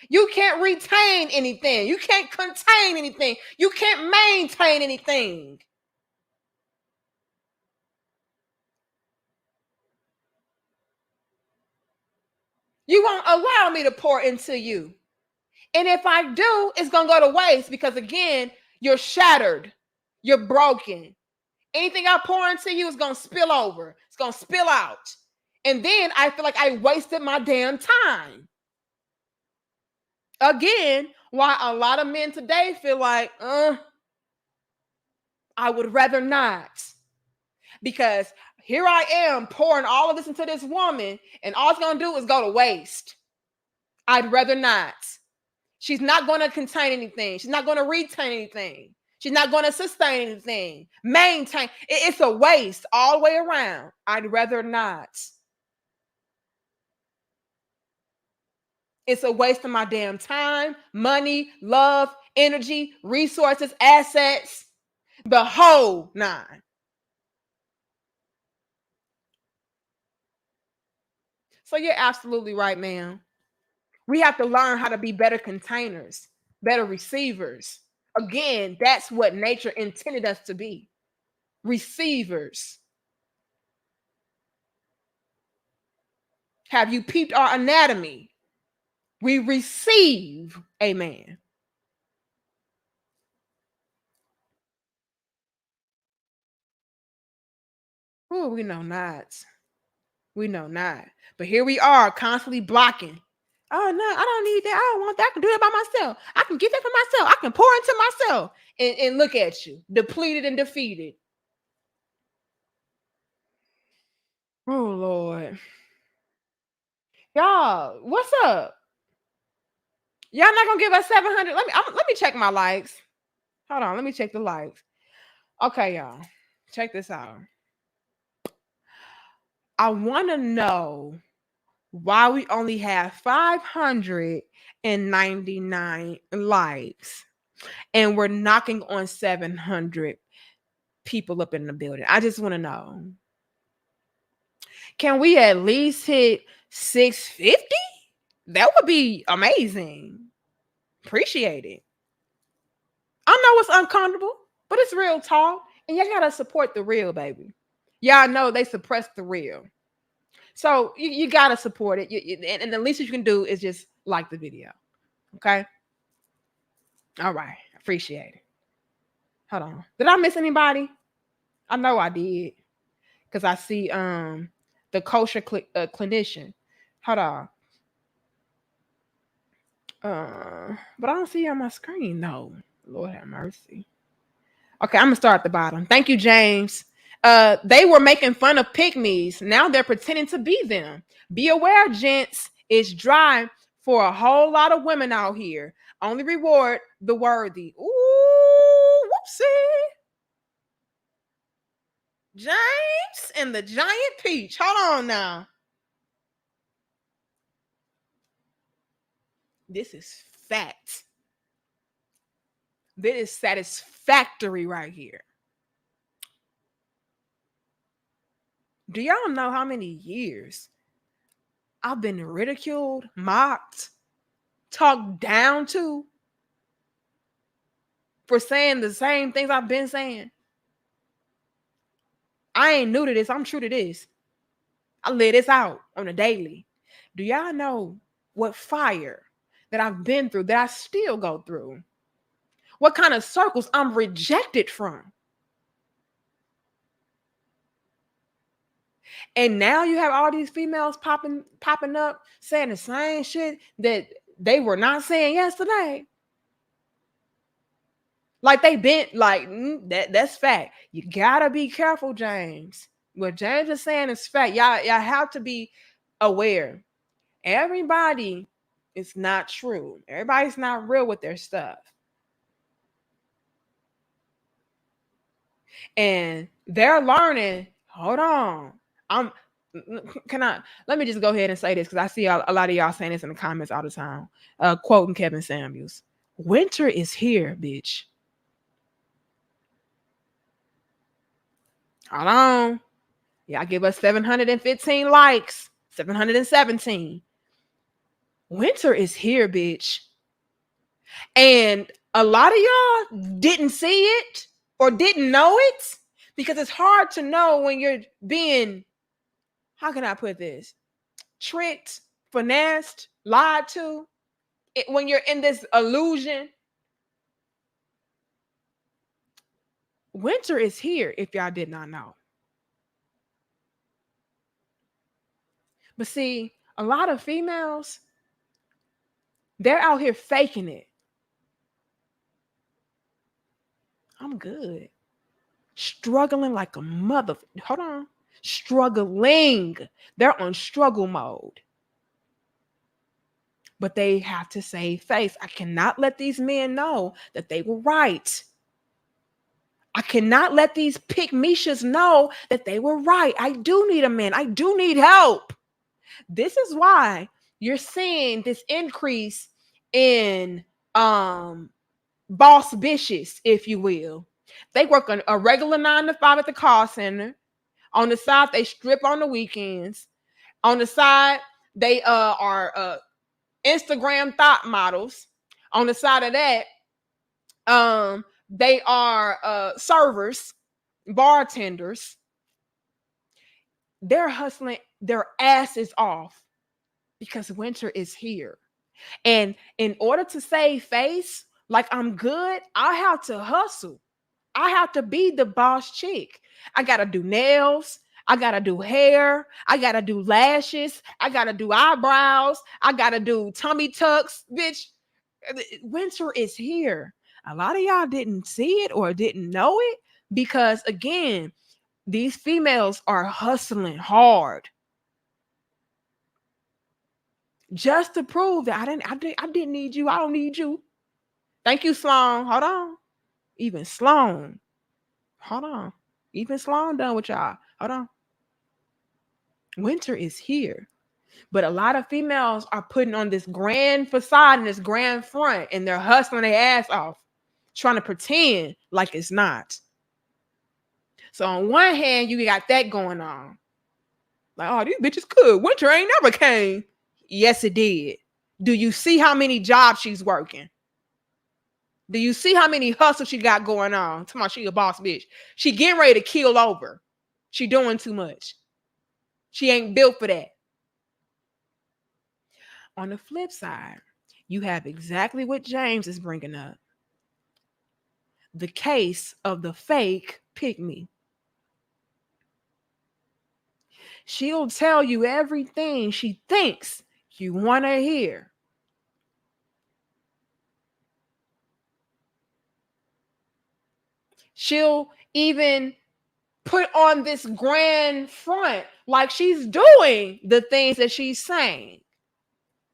Speaker 1: You can't retain anything. You can't contain anything. You can't maintain anything. You won't allow me to pour into you. And if I do, it's going to go to waste because, again, you're shattered. You're broken. Anything I pour into you is going to spill over. It's going to spill out. And then I feel like I wasted my damn time. Again, why a lot of men today feel like, I would rather not. Because here I am pouring all of this into this woman, and all it's going to do is go to waste. I'd rather not. She's not going to contain anything. She's not going to retain anything. She's not going to sustain anything. Maintain. It's a waste all the way around. I'd rather not. It's a waste of my damn time, money, love, energy, resources, assets, the whole nine. So you're absolutely right, ma'am. We have to learn how to be better containers, better receivers. Again, that's what nature intended us to be. Receivers. Have you peeped our anatomy? We receive a man. Oh, we know not. We know not. But here we are constantly blocking. Oh no, I don't need that. I don't want that. I can do it by myself. I can get that for myself. I can pour into myself. And look at you, depleted and defeated. Oh Lord. Y'all, what's up? Y'all not gonna give us 700. Let me check my likes. Hold on, let me check the likes. Okay, y'all. Check this out. I want to know why we only have 599 likes and we're knocking on 700. people up in the building. I just want to know. Can we at least hit 650? That would be amazing. Appreciate it. I know it's uncomfortable, but it's real talk. And you gotta support the real, baby. Y'all know they suppress the real. So you gotta support it. And the least you can do is just like the video. Okay? All right. Appreciate it. Hold on. Did I miss anybody? I know I did. Because I see the kosher clinician. Hold on. But I don't see you on my screen. No. Lord have mercy. Okay, I'm gonna start at the bottom. Thank you, James. They were making fun of pygmies. Now they're pretending to be them. Be aware, gents. It's dry for a whole lot of women out here. Only reward the worthy. Ooh, whoopsie. James and the giant peach. Hold on now. This is fact. This is satisfactory right here. Do y'all know how many years I've been ridiculed, mocked, talked down to for saying the same things I've been saying? I ain't new to this. I'm true to this. I live this out on a daily. Do y'all know what fire that I've been through, that I still go through? What kind of circles I'm rejected from? And now you have all these females popping up saying the same shit that they were not saying yesterday. Like they been like that's fact. You gotta be careful, James. What James is saying is fact. Y'all have to be aware. Everybody is not true. Everybody's not real with their stuff. And they're learning. Hold on. Let me just go ahead and say this because I see a lot of y'all saying this in the comments all the time. Quoting Kevin Samuels. Winter is here, bitch. Hold on. Y'all give us 715 likes. 717. Winter is here, bitch. And a lot of y'all didn't see it or didn't know it because it's hard to know when you're being, how can I put this? Tricked, finessed, lied to. When you're in this illusion. Winter is here, if y'all did not know. But see, a lot of females, they're out here faking it. I'm good. Struggling like a mother. Hold on. Struggling. They're on struggle mode. But they have to save face. I cannot let these men know that they were right. I cannot let these pygmishas know that they were right. I do need a man. I do need help. This is why you're seeing this increase in boss bitches, if you will. They work on a regular 9 to 5 at the call center. On the side, they strip on the weekends. On the side, they are Instagram thought models. On the side of that, they are servers, bartenders. They're hustling their asses off because winter is here. And in order to save face, like I'm good, I have to hustle. I have to be the boss chick. I got to do nails. I got to do hair. I got to do lashes. I got to do eyebrows. I got to do tummy tucks. Bitch, winter is here. A lot of y'all didn't see it or didn't know it because, again, these females are hustling hard just to prove that I didn't need you. I don't need you. Thank you, Sloan. Hold on. Even Sloan. Hold on. Even Sloan done with y'all. Hold on. Winter is here. But a lot of females are putting on this grand facade and this grand front, and they're hustling their ass off, trying to pretend like it's not. So on one hand, you got that going on. Like, oh, these bitches could. Winter ain't never came. Yes, it did. Do you see how many jobs she's working? Do you see how many hustles she got going on? Come on, she a boss bitch. She getting ready to kill over. She doing too much. She ain't built for that. On the flip side, you have exactly what James is bringing up. The case of the fake pick me. She'll tell you everything she thinks you want to hear. She'll even put on this grand front like she's doing the things that she's saying.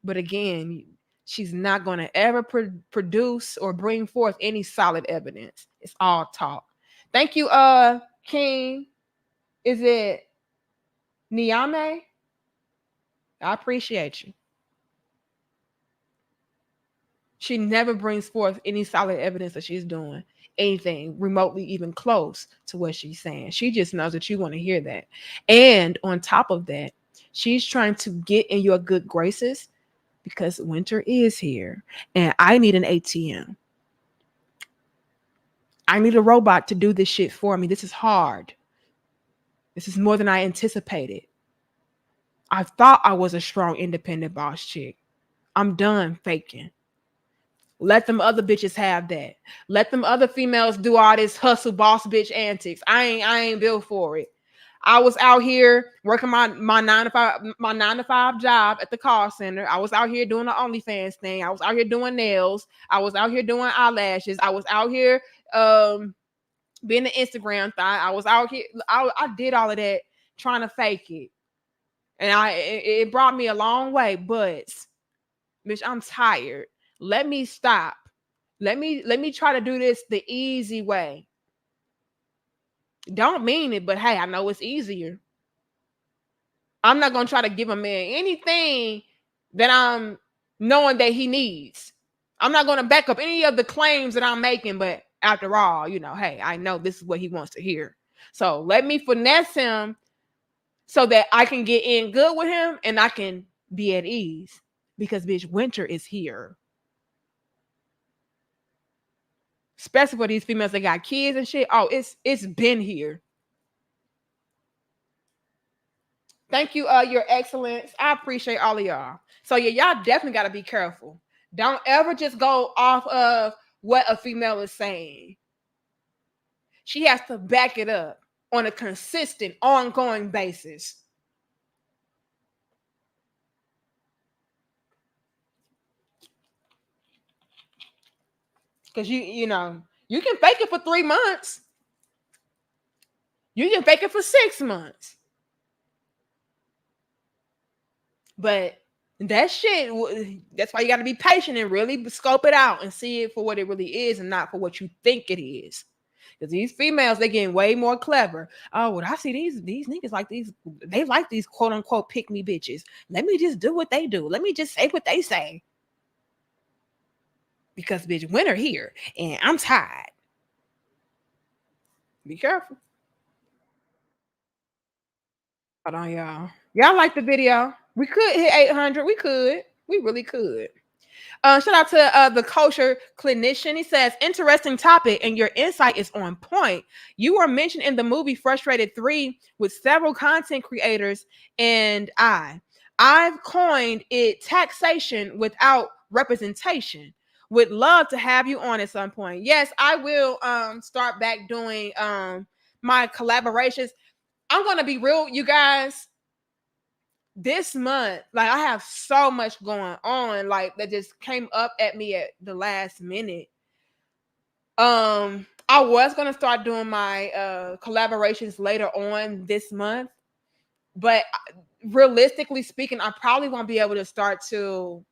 Speaker 1: But again, she's not going to ever produce or bring forth any solid evidence. It's all talk. Thank you, King. Is it Niame? I appreciate you. She never brings forth any solid evidence that she's doing anything remotely even close to what she's saying. She just knows that you want to hear that. And on top of that, she's trying to get in your good graces because winter is here and I need an ATM. I need a robot to do this shit for me. This is hard. This is more than I anticipated. I thought I was a strong, independent boss chick. I'm done faking. Let them other bitches have that. Let them other females do all this hustle boss bitch antics. I ain't built for it. I was out here working my 9 to 5 job at the call center. I was out here doing the OnlyFans thing. I was out here doing nails. I was out here doing eyelashes. I was out here being an Instagram thought. I was out here. I did all of that trying to fake it, and it brought me a long way. But bitch, I'm tired. Let me stop. Let me try to do this the easy way. Don't mean it, but hey, I know it's easier. I'm not gonna try to give a man anything that I'm knowing that he needs. I'm not gonna back up any of the claims that I'm making, but after all, hey, I know this is what he wants to hear. So let me finesse him so that I can get in good with him and I can be at ease. Because bitch, winter is here. Especially for these females that got kids and shit. Oh, it's been here. Thank you, Your Excellence. I appreciate all of y'all. So yeah, y'all definitely got to be careful. Don't ever just go off of what a female is saying. She has to back it up on a consistent, ongoing basis. Because you can fake it for 3 months. You can fake it for 6 months. But that shit, that's why you got to be patient and really scope it out and see it for what it really is and not for what you think it is. Because these females, they getting way more clever. Oh, well, I see these niggas like these. They like these quote unquote pick me bitches. Let me just do what they do. Let me just say what they say. Because bitch, winter here and I'm tired. Be careful. Hold on, y'all. Y'all like the video? We could hit 800. We could. We really could. Shout out to the kosher clinician. He says, interesting topic, and your insight is on point. You were mentioned in the movie Frustrated 3 with several content creators, and I've coined it taxation without representation. Would love to have you on at some point. Yes, I will start back doing my collaborations. I'm gonna be real, you guys. This month, like I have so much going on, like that just came up at me at the last minute. I was gonna start doing my collaborations later on this month, but realistically speaking, I probably won't be able to start till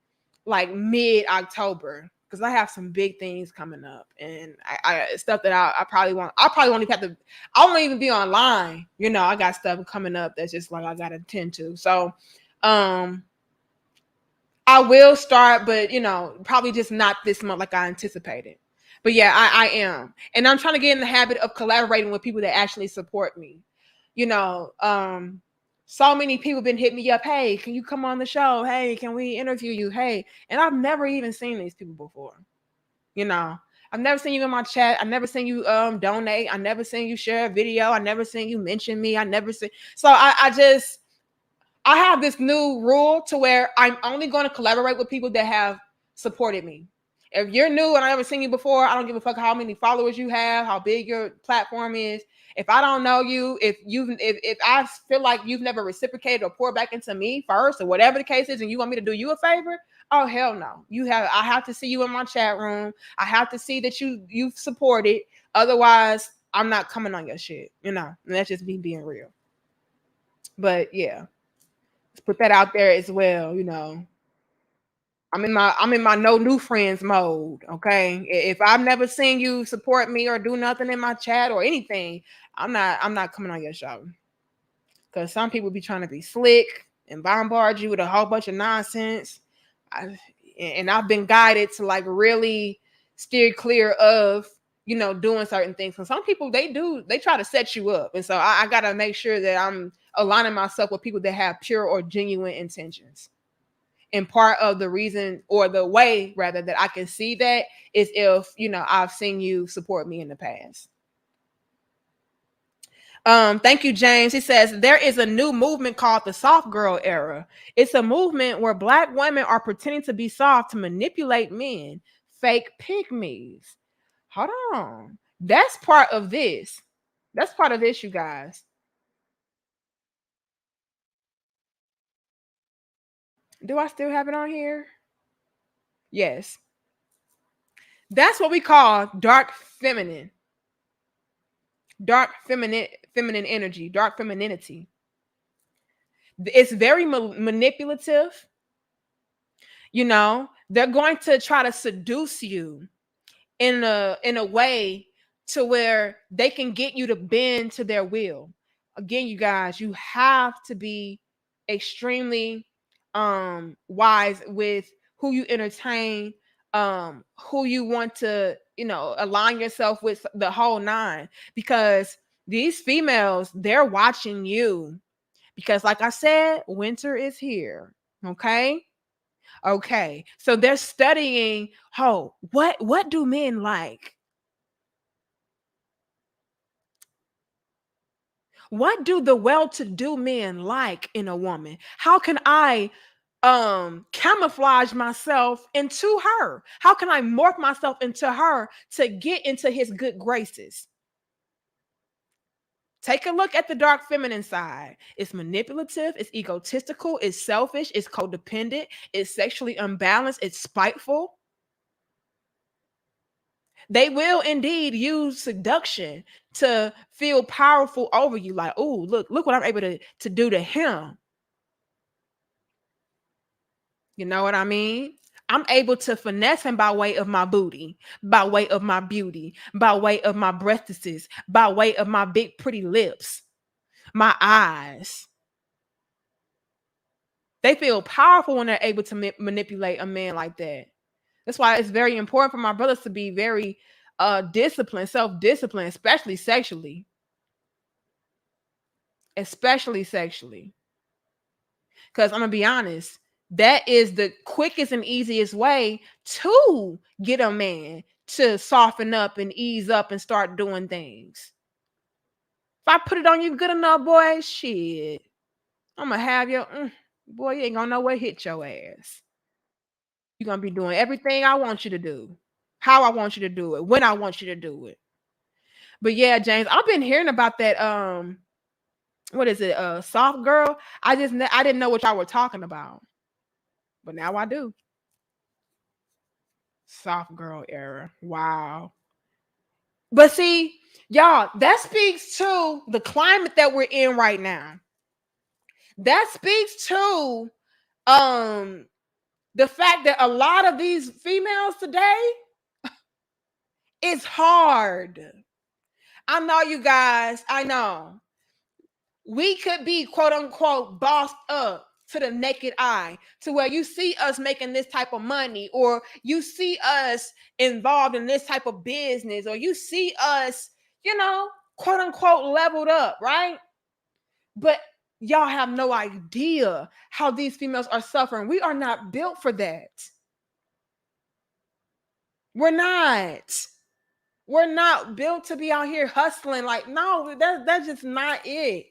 Speaker 1: like mid-October because I have some big things coming up and I stuff that I probably won't. I probably won't even have to. I won't even be online. I got stuff coming up that's just like I gotta attend to. So, I will start, but probably just not this month like I anticipated. But yeah, I am. And I'm trying to get in the habit of collaborating with people that actually support me. You know, so many people been hitting me up. Hey, can you come on the show? Hey, can we interview you? Hey, and I've never even seen these people before. You know, I've never seen you in my chat. I never seen you donate. I never seen you share a video. I never seen you mention me. I never seen. So I have this new rule to where I'm only going to collaborate with people that have supported me. If you're new and I never seen you before, I don't give a fuck how many followers you have, how big your platform is. If I don't know you, if I feel like you've never reciprocated or poured back into me first, or whatever the case is, and you want me to do you a favor, oh hell no. I have to see you in my chat room. I have to see that you've supported. Otherwise, I'm not coming on your shit. And that's just me being real. But yeah, let's put that out there as well. I'm in my no new friends mode. Okay. If I've never seen you support me or do nothing in my chat or anything, I'm not coming on your show. Because some people be trying to be slick and bombard you with a whole bunch of nonsense. And I've been guided to like really steer clear of doing certain things. Because some people they try to set you up. And so I gotta make sure that I'm aligning myself with people that have pure or genuine intentions. And part of the reason, or the way rather, that I can see that is if I've seen you support me in the past. Thank you, James. He says there is a new movement called the soft girl era. It's a movement where Black women are pretending to be soft to manipulate men, fake pygmies. Hold on. That's part of this. That's part of this, you guys. Do I still have it on here? Yes. That's what we call dark feminine. Dark feminine energy, dark femininity. It's very manipulative. They're going to try to seduce you in a way to where they can get you to bend to their will. Again, you guys, you have to be extremely wise with who you entertain, who you want to align yourself with, the whole nine, because these females, they're watching you, because like I said, winter is here. Okay, so they're studying, what do men like? What do the well-to-do men like in a woman? How can I camouflage myself into her? How can I morph myself into her to get into his good graces? Take a look at the dark feminine side. It's manipulative, it's egotistical, it's selfish, it's codependent, it's sexually unbalanced, it's spiteful. They will indeed use seduction to feel powerful over you. Like, oh, look what I'm able to do to him. You know what I mean? I'm able to finesse him by way of my booty, by way of my beauty, by way of my breastises, by way of my big pretty lips, my eyes. They feel powerful when they're able to manipulate a man like that. That's why it's very important for my brothers to be very disciplined, self-disciplined, especially sexually. Especially sexually. Because I'm gonna be honest, that is the quickest and easiest way to get a man to soften up and ease up and start doing things. If I put it on you good enough, boy, shit, I'm gonna have your boy, you ain't gonna know where hit your ass. You're gonna be doing everything I want you to do, how I want you to do it, when I want you to do it. But yeah, James, I've been hearing about that. What is it? Soft girl. I didn't know what y'all were talking about, but now I do. Soft girl era. Wow. But see, y'all, that speaks to the climate that we're in right now. That speaks to the fact that a lot of these females today, it's hard. I know, you guys, I know. We could be quote unquote bossed up. to the naked eye, to where you see us making this type of money, or you see us involved in this type of business, or you see us, quote unquote, leveled up, right? But y'all have no idea how these females are suffering. We are not built for that. We're not. We're not built to be out here hustling. Like, no, that's just not it.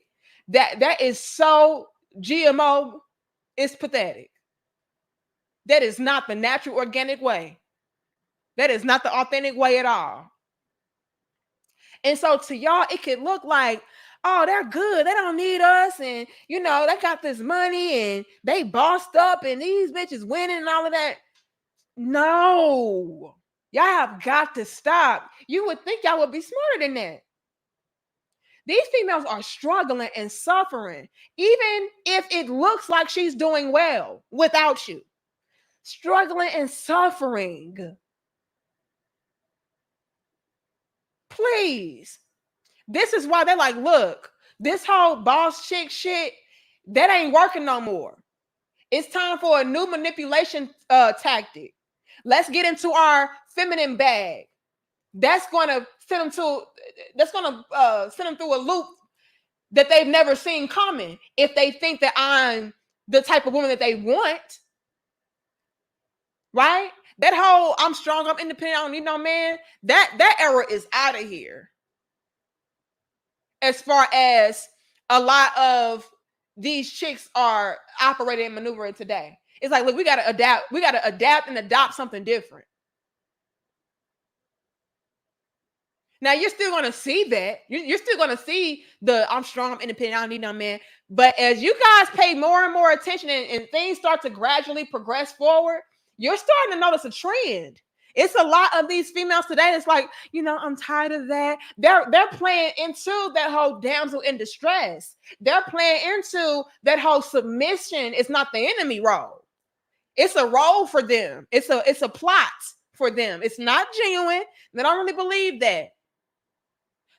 Speaker 1: That is so GMO. It's pathetic. That is not the natural organic way. That is not the authentic way at all. And so to y'all, it could look like, oh, they're good. They don't need us. And, they got this money and they bossed up and these bitches winning and all of that. No, y'all have got to stop. You would think y'all would be smarter than that. These females are struggling and suffering, even if it looks like she's doing well without you. Struggling and suffering. Please. This is why they're like, look, this whole boss chick shit, that ain't working no more. It's time for a new manipulation tactic. Let's get into our feminine bag. That's going to send them through a loop that they've never seen coming, if they think that I'm the type of woman that they want. Right? That whole I'm strong, I'm independent, I don't need no man, that era is out of here. As far as a lot of these chicks are operating and maneuvering today. It's like, look, we got to adapt and adopt something different. Now, you're still going to see that. You're still going to see the I'm strong, I'm independent, I don't need no man. But as you guys pay more and more attention and things start to gradually progress forward, you're starting to notice a trend. It's a lot of these females today that's like, I'm tired of that. They're playing into that whole damsel in distress. They're playing into that whole submission is not the enemy role. It's a role for them. It's a plot for them. It's not genuine. They don't really believe that.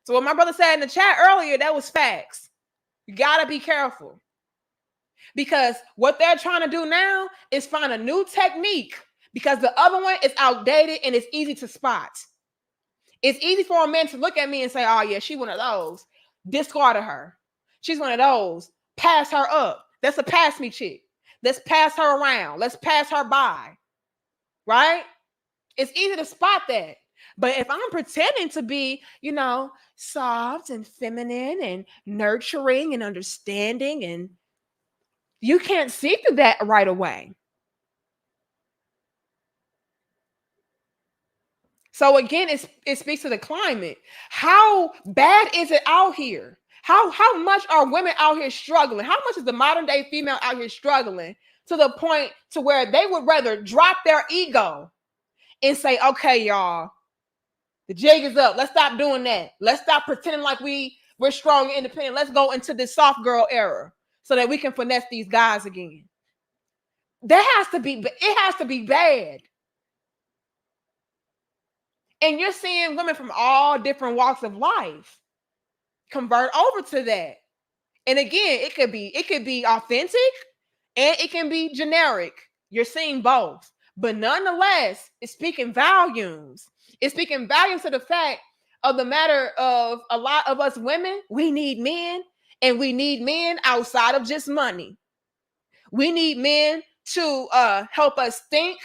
Speaker 1: So what my brother said in the chat earlier, that was facts. You got to be careful. Because what they're trying to do now is find a new technique, because the other one is outdated and it's easy to spot. It's easy for a man to look at me and say, oh yeah, she one of those. Discard her. She's one of those. Pass her up. That's a pass me chick. Let's pass her around. Let's pass her by. Right? It's easy to spot that. But if I'm pretending to be, soft and feminine and nurturing and understanding, and you can't see through that right away. So again, it speaks to the climate. How bad is it out here? How much are women out here struggling? How much is the modern day female out here struggling to the point to where they would rather drop their ego and say, okay, y'all, the jig is up. Let's stop doing that. Let's stop pretending like we're strong and independent. Let's go into this soft girl era so that we can finesse these guys again. It has to be bad. And you're seeing women from all different walks of life convert over to that. And again, it could be authentic and it can be generic. You're seeing both. But nonetheless, it's speaking volumes. It's speaking volumes to the fact of the matter of a lot of us women, we need men, and we need men outside of just money. We need men to help us think.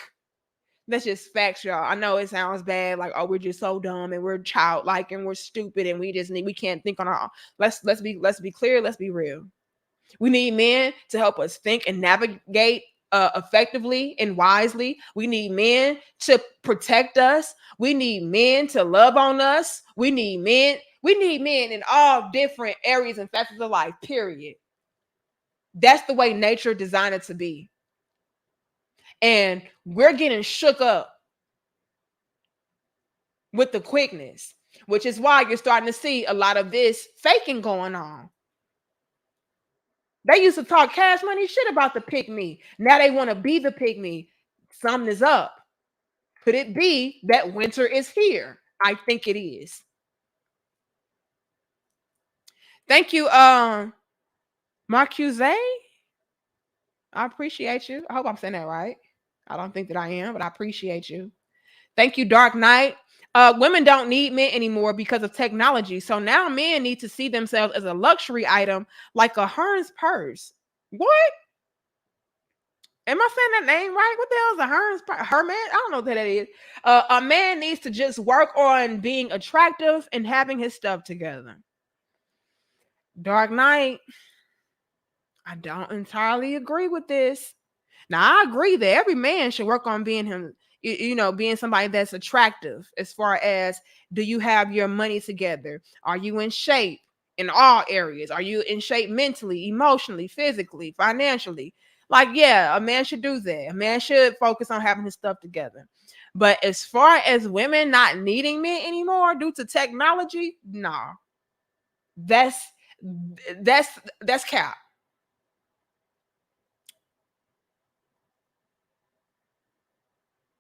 Speaker 1: That's just facts, y'all. I know it sounds bad, like, oh, we're just so dumb and we're childlike and we're stupid and we can't think on our own. Let's be clear, let's be real. We need men to help us think and navigate effectively and wisely. We need men to protect us. We need men to love on us. We need men in all different areas and facets of life, period. That's the way nature designed it to be. And we're getting shook up with the quickness, which is why you're starting to see a lot of this faking going on. They used to talk cash money shit about the pick me. Now they want to be the pick me. Something is up. Could it be that winter is here? I think it is. Thank you, Marcuse. I appreciate you. I hope I'm saying that right. I don't think that I am, but I appreciate you. Thank you, Dark Knight. Women don't need men anymore because of technology. So now men need to see themselves as a luxury item like a Hermes purse. What? Am I saying that name right? What the hell is a Hermes purse? Hermes? I don't know what that is. A man needs to just work on being attractive and having his stuff together. Dark Knight, I don't entirely agree with this. Now, I agree that every man should work on being him, being somebody that's attractive as far as, do you have your money together? Are you in shape in all areas? Are you in shape mentally, emotionally, physically, financially? Like, yeah, a man should do that. A man should focus on having his stuff together. But as far as women not needing men anymore due to technology, nah. That's that's that's cap.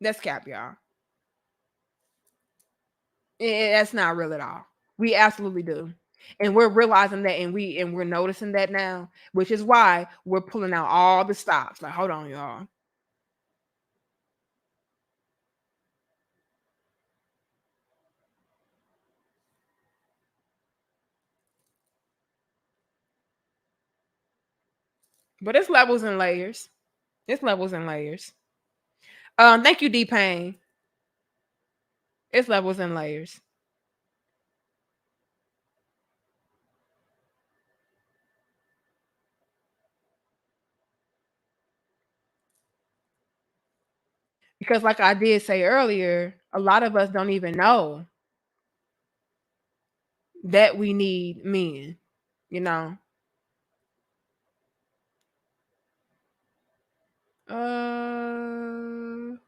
Speaker 1: That's cap, y'all. That's not real at all. We absolutely do. And we're realizing that, and we're noticing that now, which is why we're pulling out all the stops. Like, hold on, y'all. But it's levels and layers. It's levels and layers. Thank you, D Pain. It's levels and layers. Because like I did say earlier, a lot of us don't even know that we need men, you know.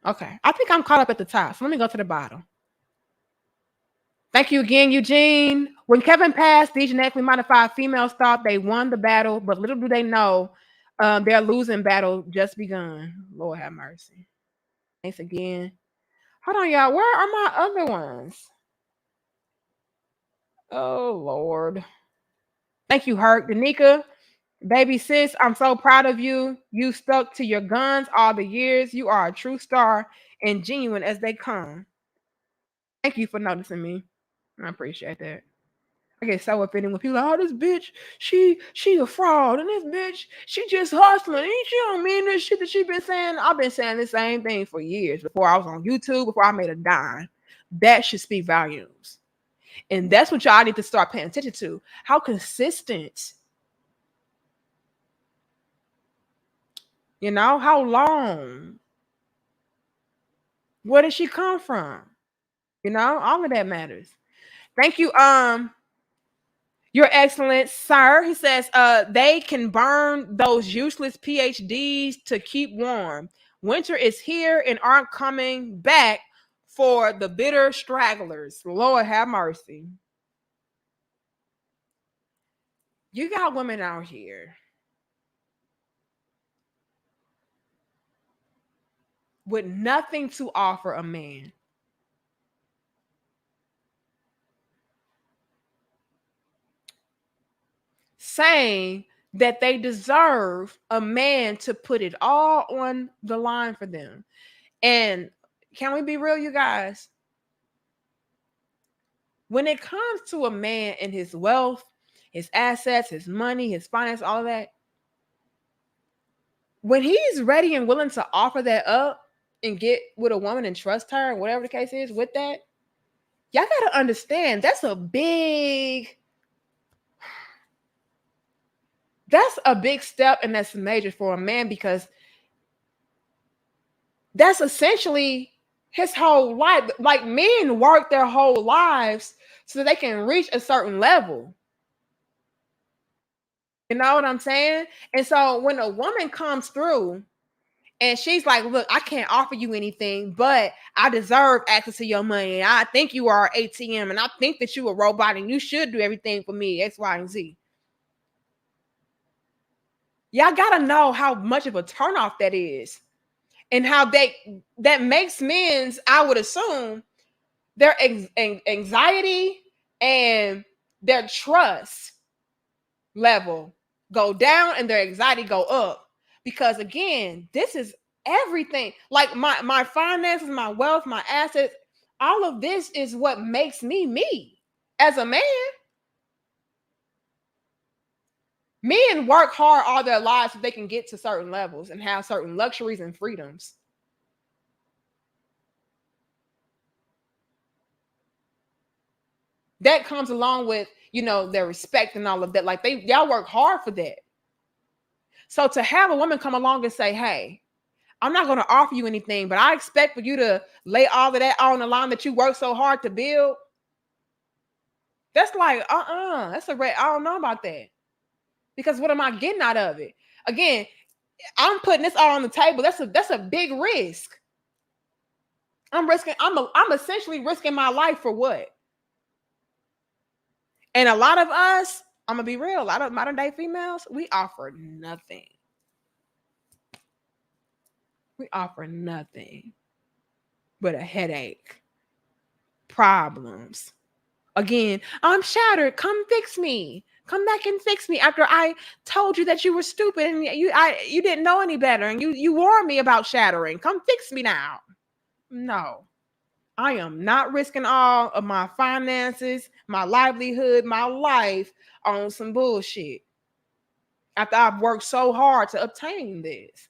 Speaker 1: Okay. I think I'm caught up at the top. So let me go to the bottom. Thank you again, Eugene. When Kevin passed, these genetically modified females thought they won the battle, but little do they know their losing battle just begun. Lord have mercy. Thanks again. Hold on, y'all. Where are my other ones? Oh, Lord. Thank you, Herc. Danica, baby sis, I'm so proud of you. You stuck to your guns all the years. You are a true star and genuine as they come. Thank you for noticing me. I appreciate that. I get so offended when people are, oh, this bitch, she a fraud, and this bitch, she just hustling. And she don't mean this shit that she been saying. I've been saying the same thing for years before I was on YouTube, before I made a dime. That should speak volumes. And that's what y'all need to start paying attention to. How consistent, how long? Where did she come from? All of that matters. Thank you. Your Excellence, sir. He says, they can burn those useless PhDs to keep warm. Winter is here and aren't coming back for the bitter stragglers. Lord have mercy. You got women out here with nothing to offer a man. Saying that they deserve a man to put it all on the line for them. And can we be real, you guys? When it comes to a man and his wealth, his assets, his money, his finance, all of that, when he's ready and willing to offer that up and get with a woman and trust her and whatever the case is with that, y'all got to understand that's a big step, and that's major for a man, because that's essentially his whole life. Like, men work their whole lives so that they can reach a certain level. You know what I'm saying? And so when a woman comes through and she's like, look, I can't offer you anything, but I deserve access to your money. And I think you are ATM, and I think that you a robot and you should do everything for me, X, Y, and Z. Y'all gotta know how much of a turnoff that is. And how that makes men's, I would assume, their anxiety and their trust level go down and their anxiety go up, Because again, this is everything. Like my finances, my wealth, my assets, all of this is what makes me me as a man. Men work hard all their lives so they can get to certain levels and have certain luxuries and freedoms. That comes along with, their respect and all of that. Like y'all work hard for that. So to have a woman come along and say, hey, I'm not going to offer you anything, but I expect for you to lay all of that on the line that you work so hard to build. That's like, that's a red. I don't know about that. Because what am I getting out of it? Again, I'm putting this all on the table. That's a big risk. I'm essentially risking my life for what? And a lot of us, I'm gonna be real, a lot of modern day females, we offer nothing. We offer nothing but a headache, problems. Again, I'm shattered. Come fix me. Come back and fix me after I told you that you were stupid and you didn't know any better and you warned me about shattering. Come fix me now. No. I am not risking all of my finances, my livelihood, my life on some bullshit. After I've worked so hard to obtain this.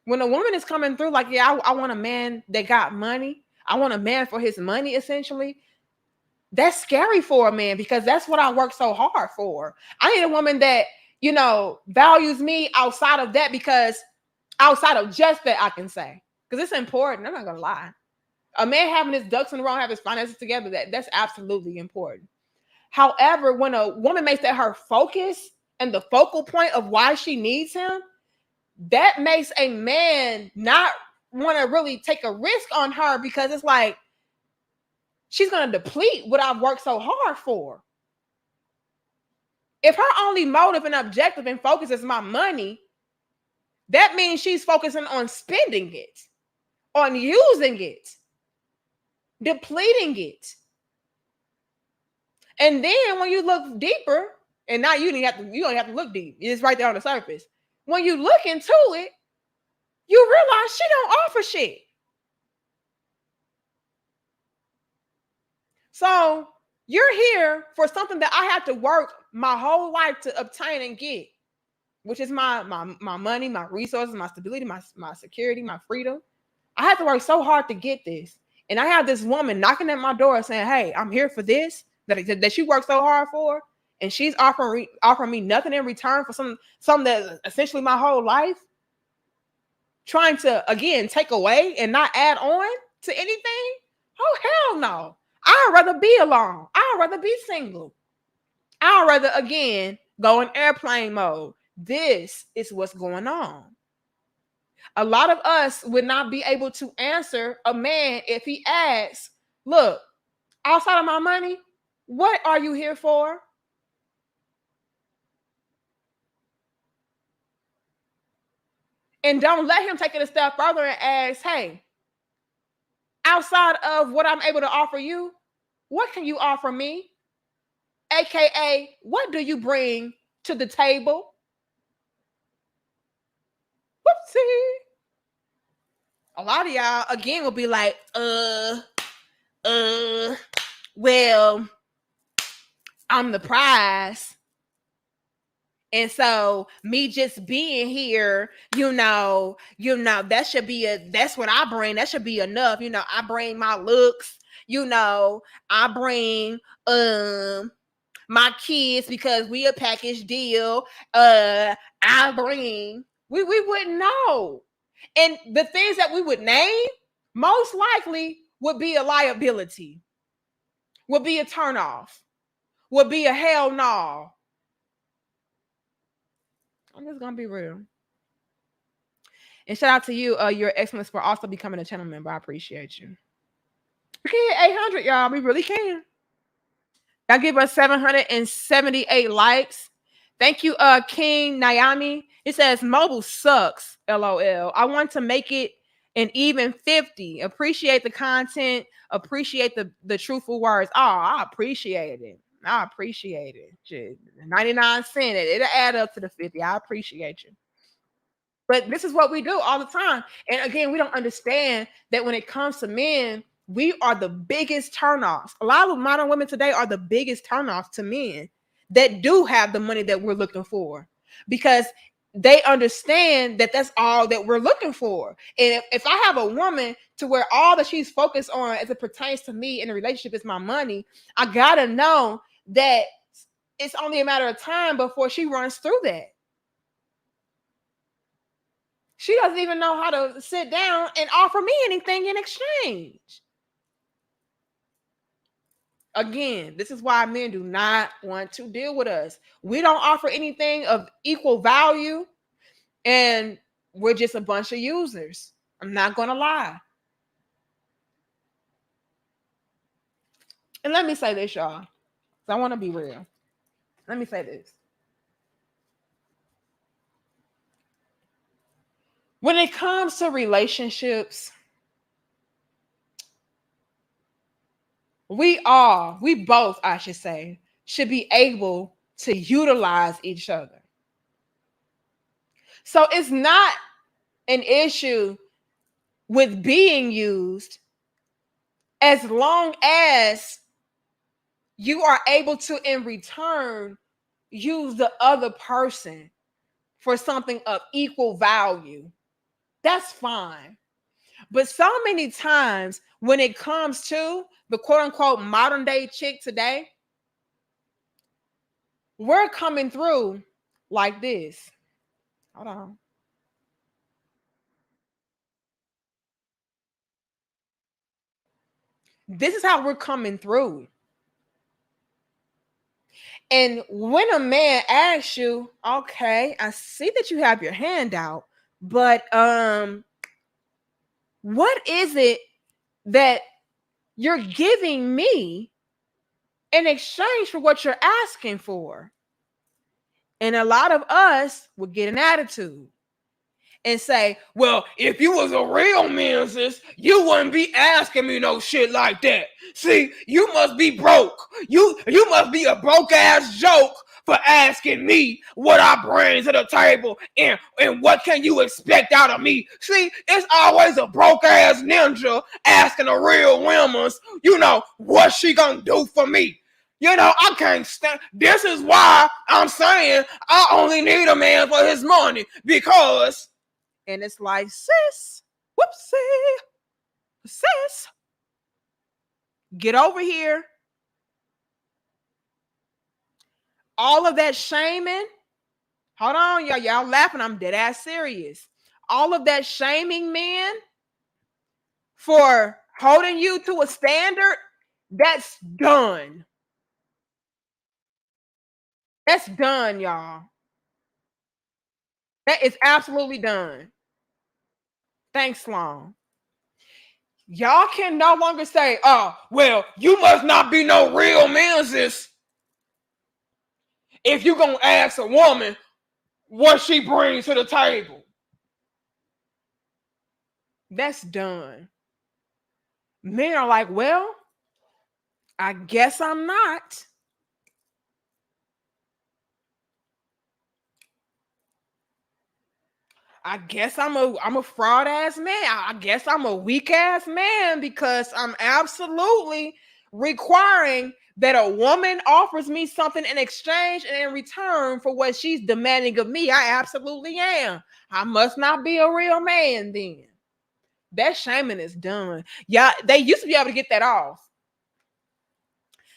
Speaker 1: When a woman is coming through like, yeah, I want a man that got money. I want a man for his money, essentially. That's scary for a man because that's what I work so hard for. I need a woman that, values me outside of that, because outside of just that, I can say, because it's important. I'm not going to lie. A man having his ducks in a row, have his finances together, that's absolutely important. However, when a woman makes that her focus and the focal point of why she needs him, that makes a man not want to really take a risk on her, because it's like, she's going to deplete what I've worked so hard for. If her only motive and objective and focus is my money, that means she's focusing on spending it, on using it, depleting it. And then when you look deeper, and now you don't have to look deep. It's right there on the surface. When you look into it, you realize she don't offer shit. So you're here for something that I had to work my whole life to obtain and get, which is my money, my resources, my stability, my security, my freedom. I had to work so hard to get this. And I have this woman knocking at my door saying, hey, I'm here for this, that she worked so hard for. And she's offering me nothing in return for something that's essentially my whole life. Trying to, again, take away and not add on to anything. Oh, hell no. I'd rather be alone. I'd rather be single. I'd rather, again, go in airplane mode. This is what's going on. A lot of us would not be able to answer a man if he asks, look, outside of my money, what are you here for? And don't let him take it a step further and ask, hey, outside of what I'm able to offer you, what can you offer me? AKA, what do you bring to the table? Whoopsie. A lot of y'all, again, will be like, well, I'm the prize. And so me just being here, that's what I bring. That should be enough. I bring my looks, I bring my kids because we a package deal. We wouldn't know. And the things that we would name most likely would be a liability, would be a turnoff, would be a hell no. I'm just gonna be real. And shout out to you, your excellence, for also becoming a channel member. I appreciate you. We can hit 800, y'all. We really can. Y'all give us 778 likes. Thank you, King Naomi. It says mobile sucks. LOL. I want to make it an even 50. Appreciate the content. Appreciate the truthful words. Oh, I appreciate it. Shit, 99 cents. It'll add up to the 50. I appreciate you. But this is what we do all the time. And again, we don't understand that when it comes to men, we are the biggest turnoffs. A lot of modern women today are the biggest turnoffs to men that do have the money that we're looking for, because they understand that that's all that we're looking for. And if I have a woman to where all that she's focused on as it pertains to me in a relationship is my money, I gotta know that it's only a matter of time before she runs through that. She doesn't even know how to sit down and offer me anything in exchange. Again, this is why men do not want to deal with us. We don't offer anything of equal value, and we're just a bunch of users. I'm not going to lie. And let me say this, y'all, because I want to be real. Let me say this. When it comes to relationships, we both, I should say, should be able to utilize each other. So it's not an issue with being used as long as you are able to, in return, use the other person for something of equal value. That's fine. But so many times when it comes to the quote unquote modern day chick today, we're coming through like this. Hold on. This is how we're coming through. And when a man asks you, okay, I see that you have your hand out, but what is it that you're giving me in exchange for what you're asking for? And a lot of us would get an attitude and say, well, if you was a real man, sis, you wouldn't be asking me no shit like that. See, you must be broke. You must be a broke ass joke for asking me what I bring to the table and what can you expect out of me. See, it's always a broke ass ninja asking a real woman, what she gonna do for me. I can't stand. This is why I'm saying I only need a man for his money, because. And it's like, sis, whoopsie, sis, get over here. All of that shaming. Hold on, y'all laughing. I'm dead ass serious. All of that shaming men for holding you to a standard, that's done. That's done, y'all. That is absolutely done. Thanks, Sloan. Y'all can no longer say, oh, well, you must not be no real man, sis, if you're going to ask a woman what she brings to the table. That's done. Men are like, well, I guess I'm not. I guess I'm a fraud ass man. I guess I'm a weak ass man because I'm absolutely requiring that a woman offers me something in exchange and in return for what she's demanding of me. I absolutely am. I must not be a real man then. That shaming is done. Yeah, they used to be able to get that off.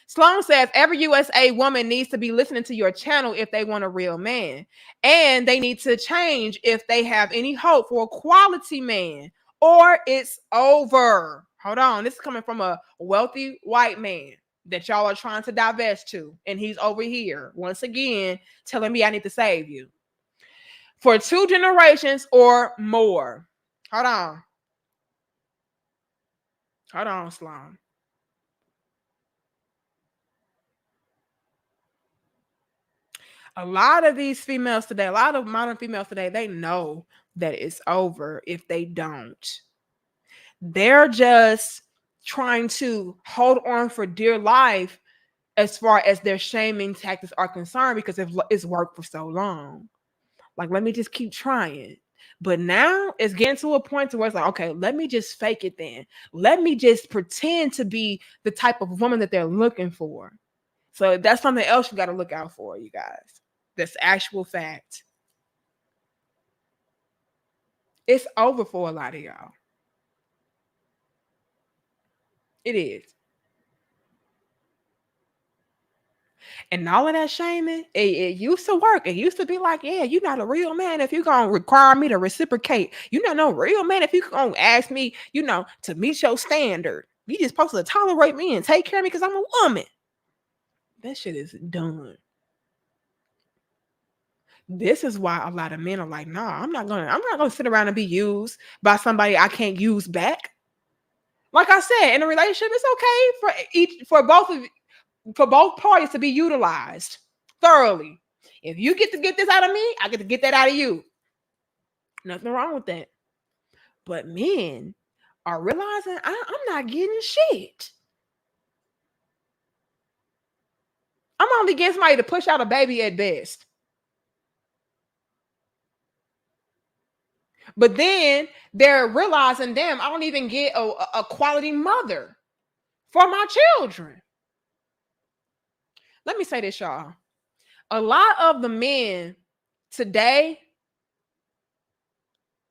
Speaker 1: Sloan says every USA woman needs to be listening to your channel if they want a real man. And they need to change if they have any hope for a quality man, or it's over. Hold on. This is coming from a wealthy white man that y'all are trying to divest to. And he's over here, once again, telling me I need to save you. For 2 generations or more. Hold on. Hold on, Sloan. A lot of these females today, a lot of modern females today, they know that it's over if they don't. They're just trying to hold on for dear life as far as their shaming tactics are concerned, because it's worked for so long. Like, let me just keep trying. But now it's getting to a point to where it's like, okay, let me just fake it then. Let me just pretend to be the type of woman that they're looking for. So that's something else you got to look out for, you guys. That's actual fact. It's over for a lot of y'all. It is. And all of that shaming, it used to work. It used to be like, yeah, you're not a real man if you're gonna require me to reciprocate. You're not no real man if you're gonna ask me, to meet your standard. You just supposed to tolerate me and take care of me because I'm a woman. That shit is done. This is why a lot of men are like, nah, I'm not gonna sit around and be used by somebody I can't use back. Like I said, in a relationship, it's okay for both parties to be utilized thoroughly. If you get to get this out of me, I get to get that out of you. Nothing wrong with that. But men are realizing I'm not getting shit. I'm only getting somebody to push out a baby at best. But then they're realizing, damn, I don't even get a quality mother for my children. Let me say this, y'all. A lot of the men today,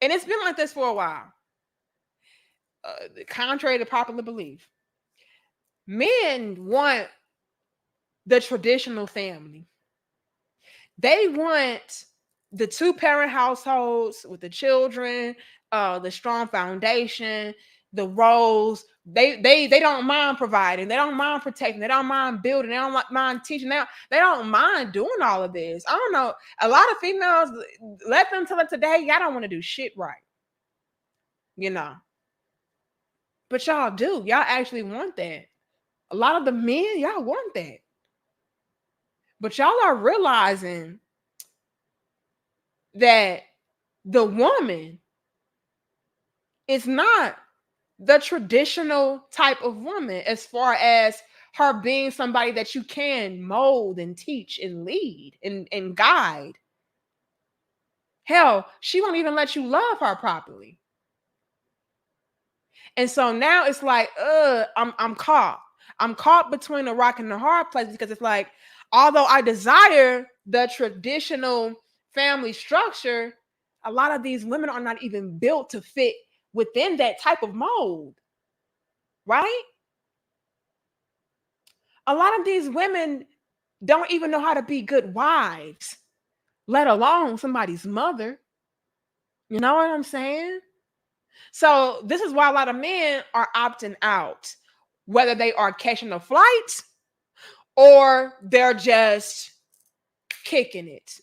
Speaker 1: and it's been like this for a while, contrary to popular belief, men want the traditional family. They want the two-parent households with the children, the strong foundation, the roles. They don't mind providing. They don't mind protecting. They don't mind building. They don't mind teaching. They don't mind doing all of this. I don't know. A lot of females, let them tell it today, y'all don't want to do shit right. But y'all do. Y'all actually want that. A lot of the men, y'all want that. But y'all are realizing that the woman is not the traditional type of woman as far as her being somebody that you can mold and teach and lead and guide. Hell, she won't even let you love her properly. And so now it's like, I'm caught. I'm caught between a rock and a hard place because it's like, although I desire the traditional family structure, a lot of these women are not even built to fit within that type of mold, right? A lot of these women don't even know how to be good wives, let alone somebody's mother. You know what I'm saying? So this is why a lot of men are opting out, whether they are catching a flight or they're just kicking it.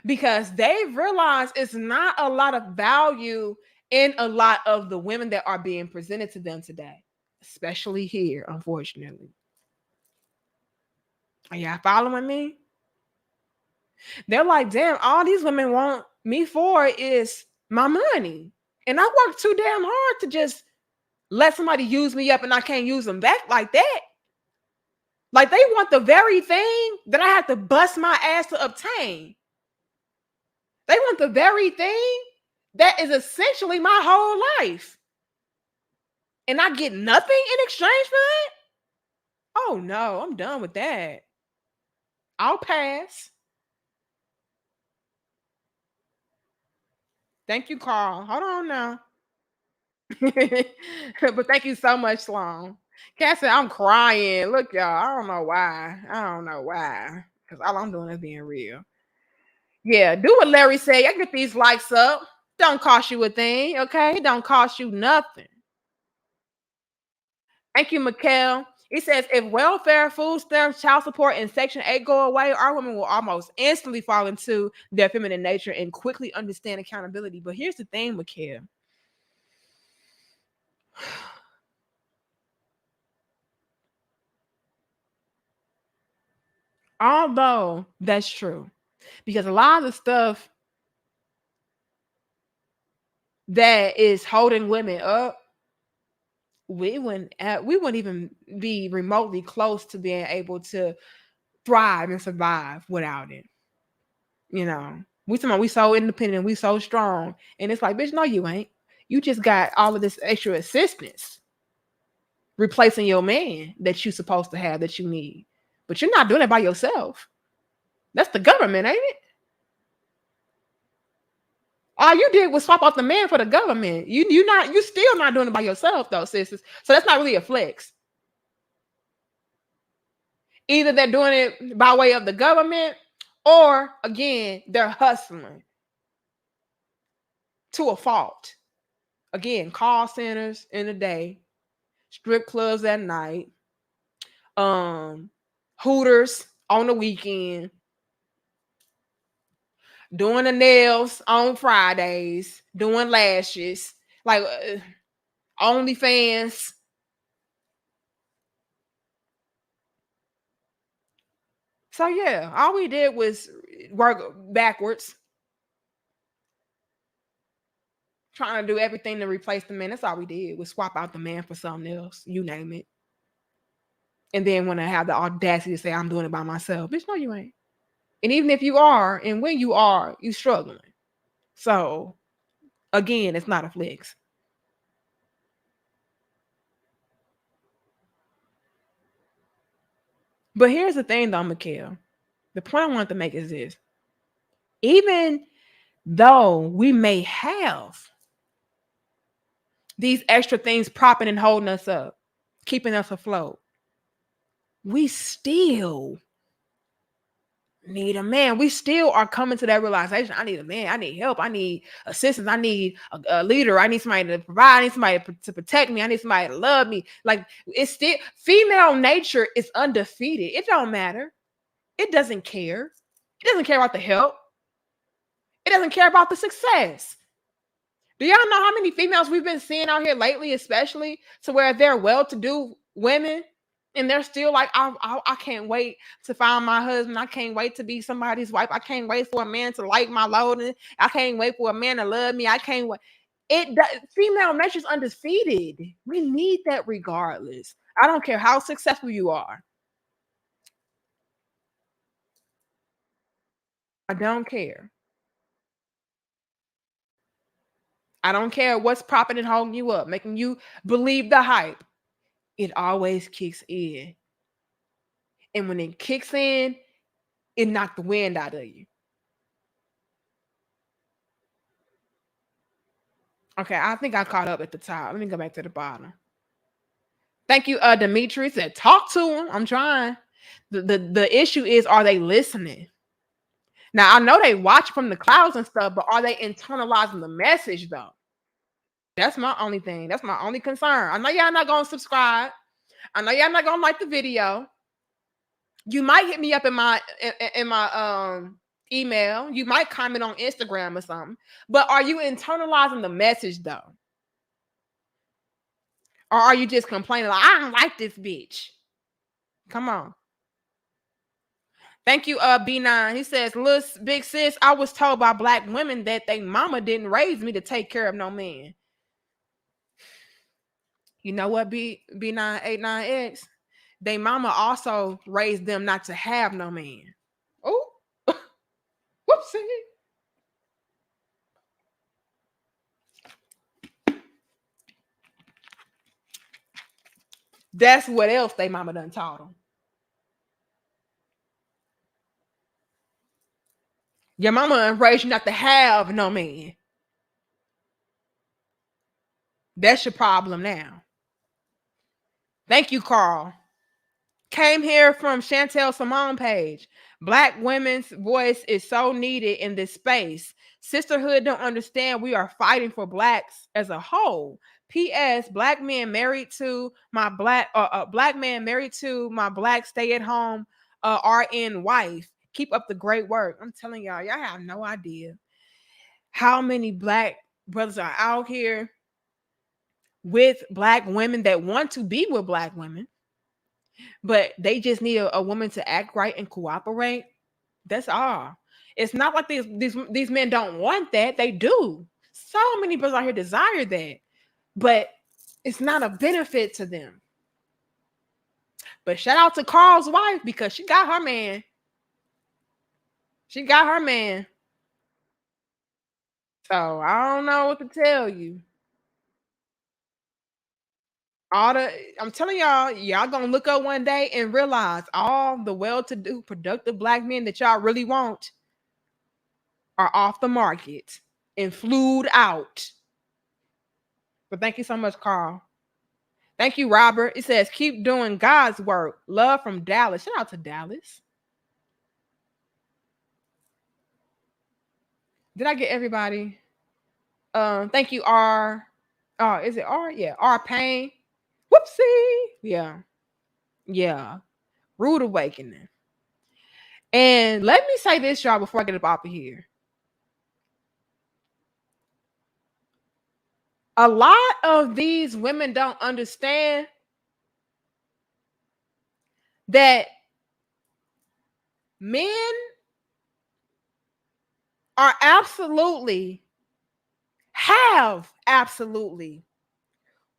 Speaker 1: Because they've realized it's not a lot of value in a lot of the women that are being presented to them today, especially here, unfortunately. Are y'all following me? They're like, damn, all these women want me for is my money. And I work too damn hard to just let somebody use me up and I can't use them back like that. Like they want the very thing that I have to bust my ass to obtain. They want the very thing that is essentially my whole life. And I get nothing in exchange for that? Oh no, I'm done with that. I'll pass. Thank you, Carl. Hold on now. But thank you so much, Sloan. Cat said, I'm crying. Look, y'all, I don't know why. I don't know why. Because all I'm doing is being real. Yeah, do what Larry said. I get these likes up. Don't cost you a thing, okay? It don't cost you nothing. Thank you, Mikkel. It says, if welfare, food stamps, child support, and Section 8 go away, our women will almost instantly fall into their feminine nature and quickly understand accountability. But here's the thing, Mikkel. Although that's true, because a lot of the stuff that is holding women up, we wouldn't even be remotely close to being able to thrive and survive without it. We so independent, we so strong. And it's like, bitch, no, you ain't. You just got all of this extra assistance replacing your man that you supposed to have that you need. But you're not doing it by yourself. That's the government, ain't it? All you did was swap out the man for the government. You still not doing it by yourself though, sisters. So that's not really a flex. Either they're doing it by way of the government, or again, they're hustling to a fault. Again, call centers in the day, strip clubs at night, Hooters on the weekend, doing the nails on Fridays, doing lashes, like OnlyFans. So yeah, all we did was work backwards, trying to do everything to replace the man. That's all we did was swap out the man for something else, you name it. And then when I have the audacity to say I'm doing it by myself, bitch, no, you ain't. And even if you are, and when you are, you struggling. So again, it's not a flex. But here's the thing though, Mikhail. The point I wanted to make is this. Even though we may have these extra things propping and holding us up, keeping us afloat, we still need a man. We still are coming to that realization. I need a man. I need help. I need assistance. I need a leader. I need somebody to provide. I need somebody to protect me. I need somebody to love me. Like, it's still, female nature is undefeated. It don't matter. It doesn't care. It doesn't care about the help. It doesn't care about the success. Do y'all know how many females we've been seeing out here lately, especially to where they're well-to-do women, and they're still like, I can't wait to find my husband. I can't wait to be somebody's wife. I can't wait for a man to like my loading. I can't wait for a man to love me. I can't wait. Female nature's undefeated. We need that regardless. I don't care how successful you are. I don't care. I don't care what's propping and holding you up, making you believe the hype. It always kicks in. And when it kicks in, it knocked the wind out of you. Okay, I think I caught up at the top. Let me go back to the bottom. Thank you, Dimitri said, talk to him. I'm trying. The issue is, are they listening? Now, I know they watch from the clouds and stuff, but are they internalizing the message, though? That's my only thing. That's my only concern. I know y'all not going to subscribe. I know y'all not going to like the video. You might hit me up in my email. You might comment on Instagram or something. But are you internalizing the message, though? Or are you just complaining like, I don't like this bitch? Come on. Thank you, B9. He says, big sis, I was told by black women that they mama didn't raise me to take care of no man. You know what, B989X? They mama also raised them not to have no man. Oh, whoopsie. That's what else they mama done taught them. Your mama raised you not to have no man. That's your problem now. Thank you, Carl. Came here from Chantel Simone page. Black women's voice is so needed in this space. Sisterhood don't understand we are fighting for blacks as a whole. P.S. Black men married to my black man married to my black stay-at-home RN wife. Keep up the great work. I'm telling y'all have no idea how many black brothers are out here with black women that want to be with black women, but they just need a woman to act right and cooperate. That's all. It's not like these men don't want that. They do. So many brothers out here desire that, but it's not a benefit to them. But shout out to Carl's wife because she got her man. She got her man. So I don't know what to tell you. All the I'm telling y'all gonna look up one day and realize all the well-to-do, productive black men that y'all really want are off the market and flued out. But thank you so much, Carl. Thank you, Robert. It says, keep doing God's work. Love from Dallas. Shout out to Dallas. Did I get everybody? Thank you, R. Oh, is it R? Yeah, R Pain. Whoopsie. Yeah. Yeah. Rude awakening. And let me say this, y'all, before I get up off of here. A lot of these women don't understand that men are have absolutely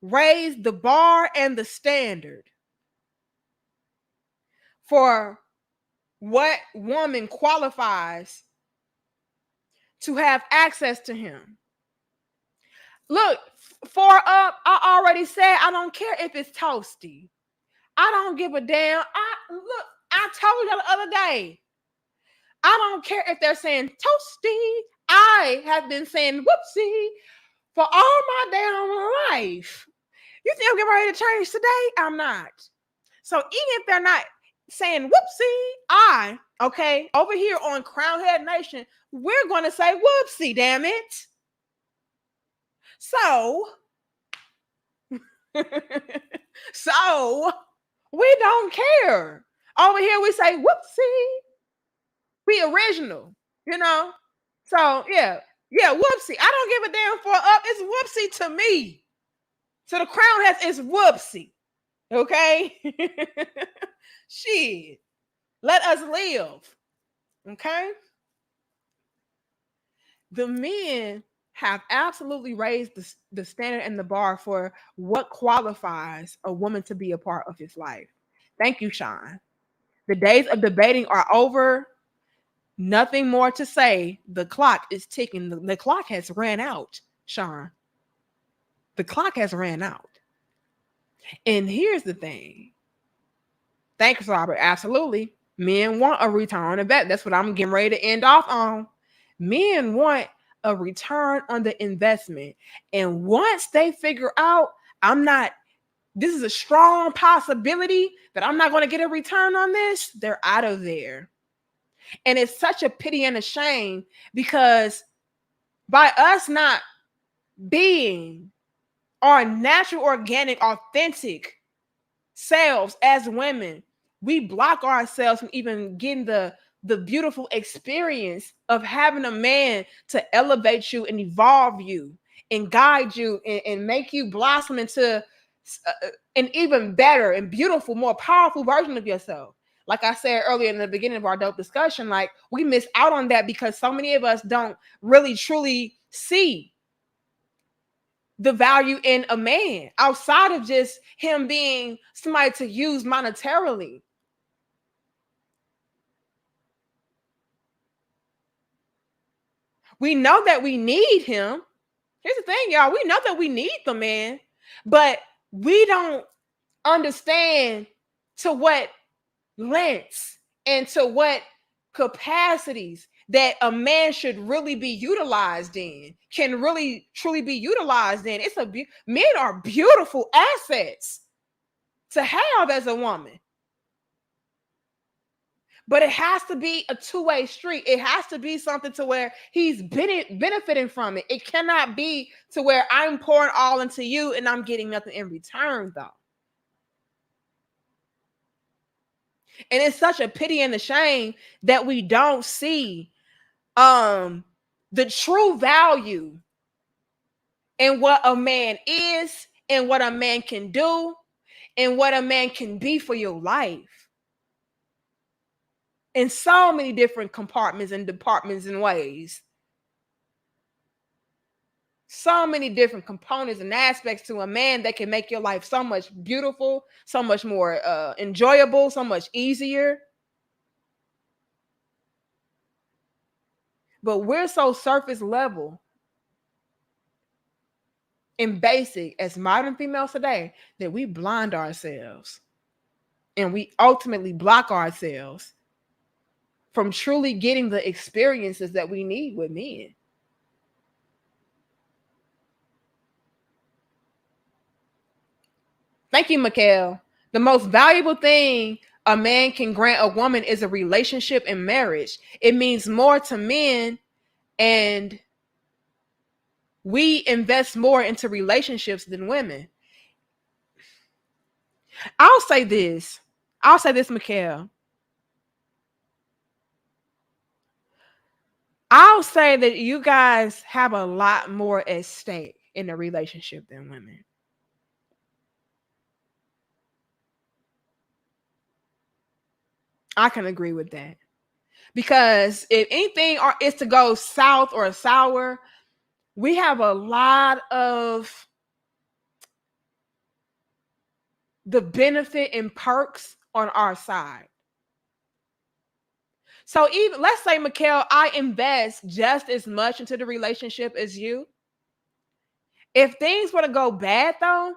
Speaker 1: raised the bar and the standard for what woman qualifies to have access to him. Look, for up, I already said I don't care if it's toasty. I don't give a damn. I told you the other day. I don't care if they're saying toasty. I have been saying whoopsie for all my damn life. You think I'm getting ready to change today? I'm not. So even if they're not saying whoopsie, okay, over here on Crownhead Nation, we're going to say whoopsie, damn it. So, so we don't care. Over here we say whoopsie. We original, you know? So yeah, whoopsie. I don't give a damn for up. It's whoopsie to me. So the crown has is whoopsie. Okay? Shit. Let us live. Okay? The men have absolutely raised the standard and the bar for what qualifies a woman to be a part of his life. Thank you, Sean. The days of debating are over. Nothing more to say. The clock is ticking. The clock has ran out, Sean. The clock has ran out. And here's the thing. Thanks, Robert. Absolutely. Men want a return on investment. That's what I'm getting ready to end off on. Men want a return on the investment. And once they figure out, this is a strong possibility that I'm not going to get a return on this, they're out of there. And it's such a pity and a shame because by us not being our natural, organic, authentic selves as women, we block ourselves from even getting the beautiful experience of having a man to elevate you and evolve you and guide you and make you blossom into an even better and beautiful, more powerful version of yourself. Like I said earlier in the beginning of our dope discussion, like we miss out on that because so many of us don't really truly see the value in a man outside of just him being somebody to use monetarily. We know that we need him. Here's the thing, y'all. We know that we need the man, but we don't understand to what lengths and to what capacities that a man should really be utilized in, can really truly be utilized in. Men are beautiful assets to have as a woman. But it has to be a two-way street. It has to be something to where he's benefiting from it. It cannot be to where I'm pouring all into you and I'm getting nothing in return, though. And it's such a pity and a shame that we don't see the true value in what a man is and what a man can do and what a man can be for your life in so many different compartments and departments and ways. So many different components and aspects to a man that can make your life so much beautiful, so much more enjoyable, so much easier. But we're so surface level and basic as modern females today that we blind ourselves and we ultimately block ourselves from truly getting the experiences that we need with men. Thank you, Mikhail. The most valuable thing a man can grant a woman is a relationship and marriage. It means more to men, and we invest more into relationships than women. I'll say this. I'll say this, Mikhail. I'll say that you guys have a lot more at stake in a relationship than women. I can agree with that. Because if anything is to go south or sour, we have a lot of the benefit and perks on our side. So even let's say, Mikhail, I invest just as much into the relationship as you. If things were to go bad though,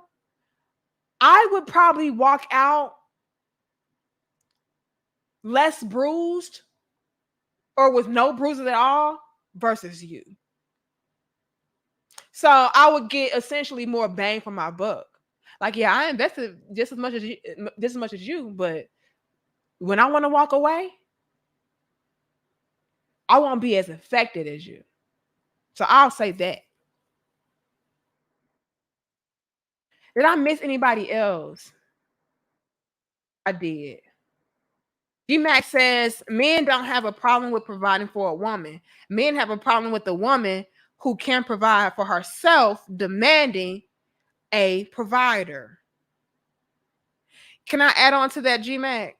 Speaker 1: I would probably walk out less bruised or with no bruises at all versus you. So I would get essentially more bang for my buck. Like, yeah, I invested just as much as you, but when I want to walk away, I won't be as affected as you. So I'll say that. Did I miss anybody else? I did. GMAX says men don't have a problem with providing for a woman. Men have a problem with the woman who can provide for herself, demanding a provider. Can I add on to that, GMAC?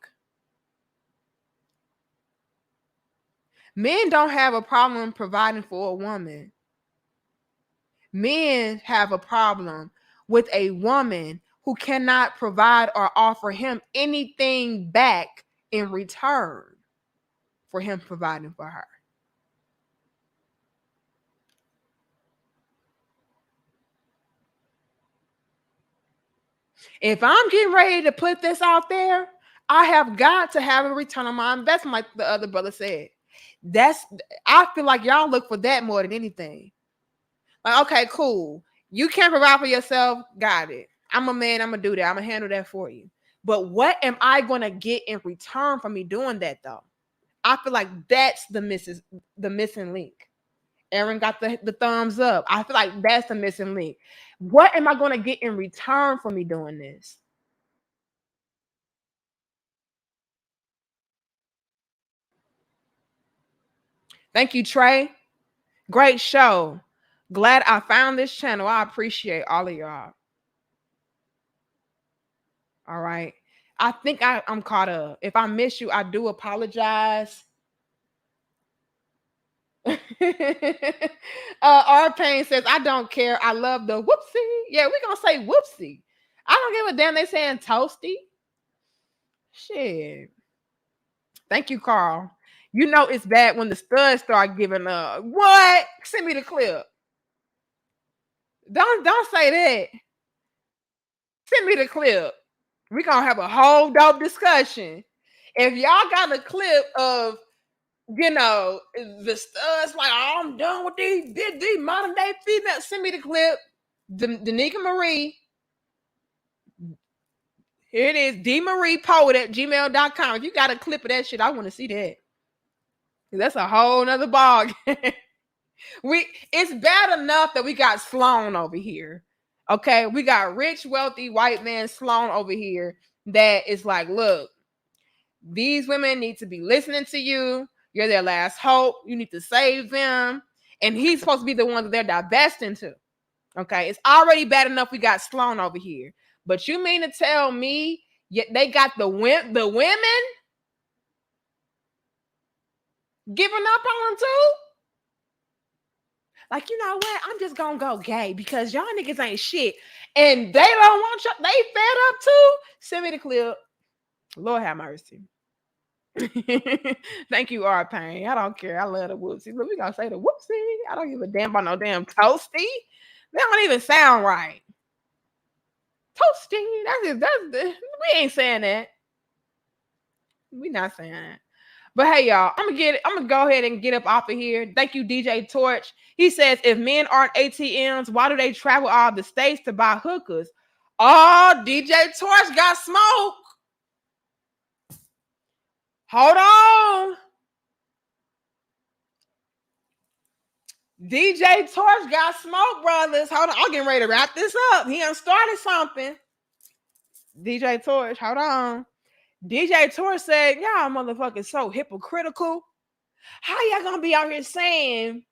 Speaker 1: Men don't have a problem providing for a woman. Men have a problem with a woman who cannot provide or offer him anything back in return for him providing for her. If I'm getting ready to put this out there, I have got to have a return on my investment, like the other brother said. I feel like y'all look for that more than anything. Like, okay, cool. You can't provide for yourself. Got it. I'm a man. I'm gonna do that. I'm gonna handle that for you. But what am I gonna get in return for me doing that though? I feel like that's the missing link. Aaron got the thumbs up. I feel like that's the missing link. What am I gonna get in return for me doing this? Thank you, Trey. Great show. Glad I found this channel. I appreciate all of y'all. All right. I think I'm caught up. If I miss you, I do apologize. R Pain says, I don't care. I love the whoopsie. Yeah, we're gonna say whoopsie. I don't give a damn. They saying toasty. Shit. Thank you, Carl. You know it's bad when the studs start giving up. What? Send me the clip. Don't say that. Send me the clip. We're gonna have a whole dope discussion. If y'all got a clip of, the studs like, oh, I'm done with these modern day females, send me the clip. Danica Marie. Here it is. dmariepoet@gmail.com. If you got a clip of that shit, I want to see that. That's a whole nother ball. It's bad enough that we got Sloan over here. Okay, we got rich, wealthy white man Sloan over here that is like, look, these women need to be listening to you. You're their last hope. You need to save them. And he's supposed to be the one that they're divesting to. Okay, it's already bad enough we got Sloan over here. But you mean to tell me they got the women giving up on them too? Like, you know what? I'm just gonna go gay because y'all niggas ain't shit. And they don't want you. They fed up too. Send me the clip. Lord have mercy. Thank you, R Pain. I don't care. I love the whoopsie. But we gonna say the whoopsie. I don't give a damn about no damn toasty. They don't even sound right. Toasty. We ain't saying that. We not saying that. But hey, y'all, I'm gonna go ahead and get up off of here. Thank you, DJ Torch. He says, if men aren't ATMs, why do they travel all the states to buy hookers? Oh, DJ Torch got smoke. Hold on. DJ Torch got smoke, brothers. Hold on. I'm getting ready to wrap this up. He done started something. DJ Torch, hold on. DJ Torch said, y'all motherfuckers so hypocritical. How y'all gonna be out here saying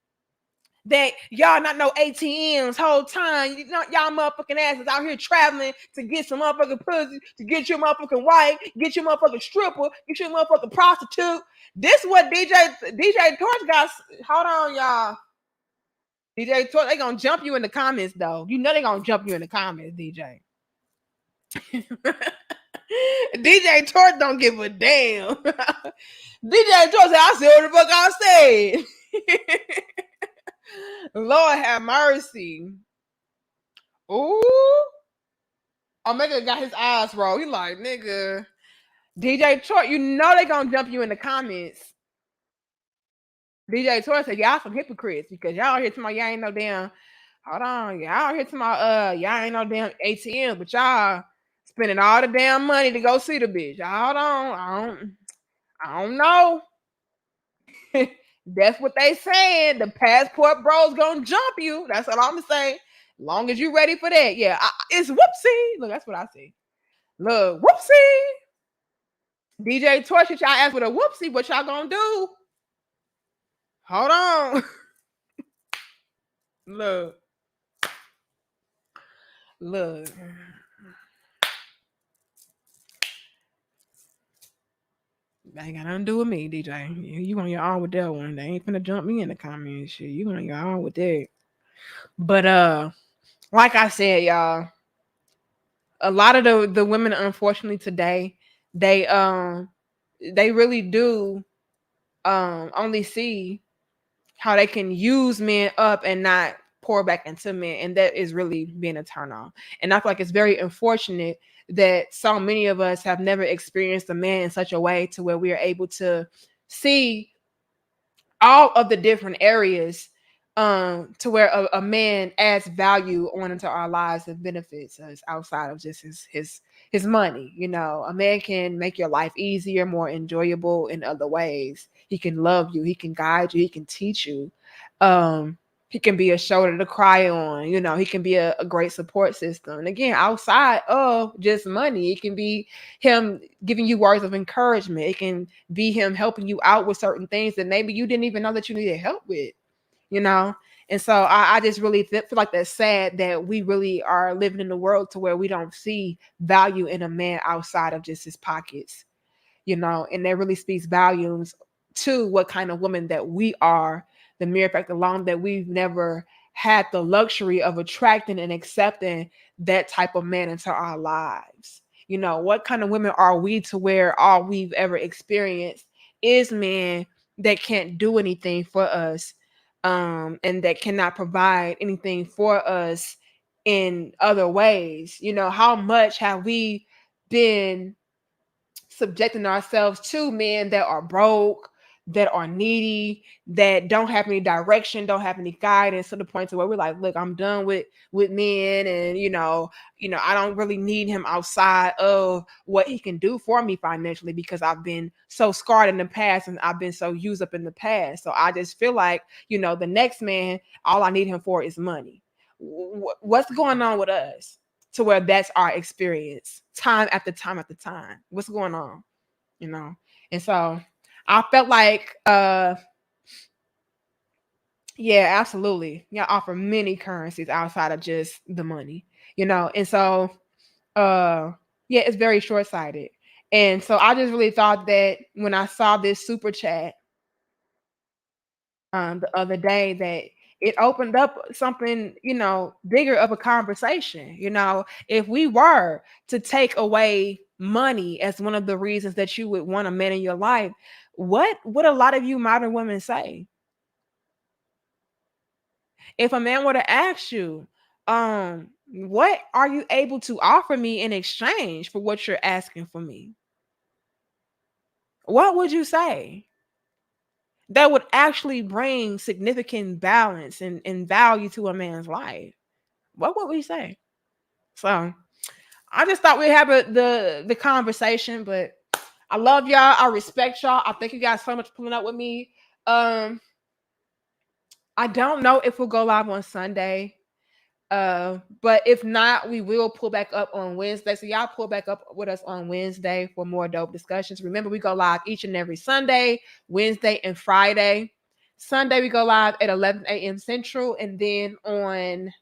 Speaker 1: that y'all not no ATMs whole time? You know, y'all motherfucking asses out here traveling to get some motherfucking pussy, to get your motherfucking wife, get your motherfucking stripper, get your motherfucking prostitute. This what DJ Torch got. Hold on, y'all. DJ Torch, they gonna jump you in the comments though. You know they gonna jump you in the comments, DJ. DJ Torch don't give a damn. DJ Torch said, I said what the fuck I said. Lord have mercy. Ooh. Omega got his eyes rolled. He like, nigga. DJ Torch, you know they gonna jump you in the comments. DJ Torch said, y'all some hypocrites because y'all here to my y'all ain't no damn. Hold on, y'all here to my y'all ain't no damn ATM, but y'all spending all the damn money to go see the bitch. Hold on, I don't know. That's what they saying. The passport bros gonna jump you. That's all I'm gonna say. Long as you ready for that, yeah. It's whoopsie. Look, that's what I see. Look, whoopsie. DJ Torch, y'all ask with a whoopsie. What y'all gonna do? Hold on. Look. Look. That ain't got nothing to do with me, DJ. You on your own with that one. They ain't finna jump me in the comments. Shit, you on your own with that. But like I said, y'all, a lot of the women, unfortunately, today, they really do only see how they can use men up and not pour back into men, and that is really being a turn on. And I feel like it's very unfortunate that so many of us have never experienced a man in such a way to where we are able to see all of the different areas to where a man adds value on into our lives and benefits us outside of just his money. You know, a man can make your life easier, more enjoyable in other ways. He can love you, he can guide you, he can teach you. He can be a shoulder to cry on, you know, he can be a great support system. And again, outside of just money, it can be him giving you words of encouragement. It can be him helping you out with certain things that maybe you didn't even know that you needed help with, you know. And so I just really feel like that's sad that we really are living in a world to where we don't see value in a man outside of just his pockets, you know. And that really speaks volumes to what kind of woman that we are. The mere fact alone that we've never had the luxury of attracting and accepting that type of man into our lives. You know, what kind of women are we to where all we've ever experienced is men that can't do anything for us, and that cannot provide anything for us in other ways. You know, how much have we been subjecting ourselves to men that are broke, that are needy, that don't have any direction, don't have any guidance, to the point to where we're like, look, I'm done with men, and I don't really need him outside of what he can do for me financially, because I've been so scarred in the past and I've been so used up in the past. So I just feel like, the next man, all I need him for is money. What's going on with us to where that's our experience time after time after time? What's going on? And so I felt like yeah, absolutely. Yeah, offer many currencies outside of just the money, and so yeah, it's very short-sighted. And so I just really thought that when I saw this super chat the other day, that it opened up something, bigger of a conversation. If we were to take away money as one of the reasons that you would want a man in your life, what would a lot of you modern women say? If a man were to ask you, What are you able to offer me in exchange for what you're asking for me? What would you say that would actually bring significant balance and value to a man's life? What would we say? So I just thought we'd have the conversation, but I love y'all. I respect y'all. I thank you guys so much for pulling up with me. Um, I don't know if we'll go live on Sunday. But if not, we will pull back up on Wednesday. So y'all pull back up with us on Wednesday for more dope discussions. Remember, we go live each and every Sunday, Wednesday, and Friday. Sunday, we go live at 11 a.m. Central. And then on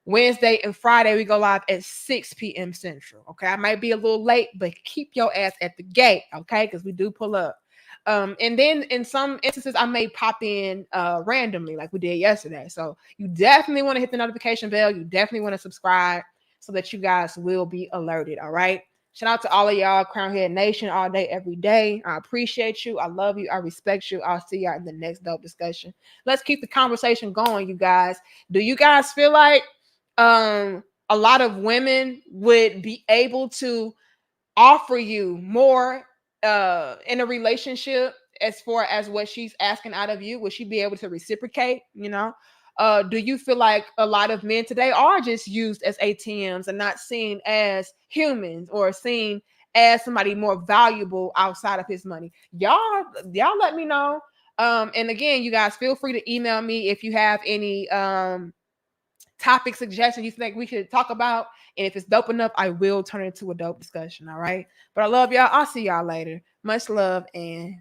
Speaker 1: Wednesday and Friday, we go live at 6 p.m. Central. Okay. I might be a little late, but keep your ass at the gate. Okay. Because we do pull up. And then in some instances, I may pop in randomly like we did yesterday. So you definitely want to hit the notification bell. You definitely want to subscribe so that you guys will be alerted. All right. Shout out to all of y'all, Crown Head Nation, all day, every day. I appreciate you. I love you. I respect you. I'll see y'all in the next dope discussion. Let's keep the conversation going, you guys. Do you guys feel like a lot of women would be able to offer you more in a relationship as far as what she's asking out of you? Would she be able to reciprocate? Do you feel like a lot of men today are just used as ATMs and not seen as humans or seen as somebody more valuable outside of his money? Y'all let me know. And again, you guys feel free to email me if you have any topic suggestion you think we should talk about. And if it's dope enough, I will turn it into a dope discussion. All right. But I love y'all. I'll see y'all later. Much love and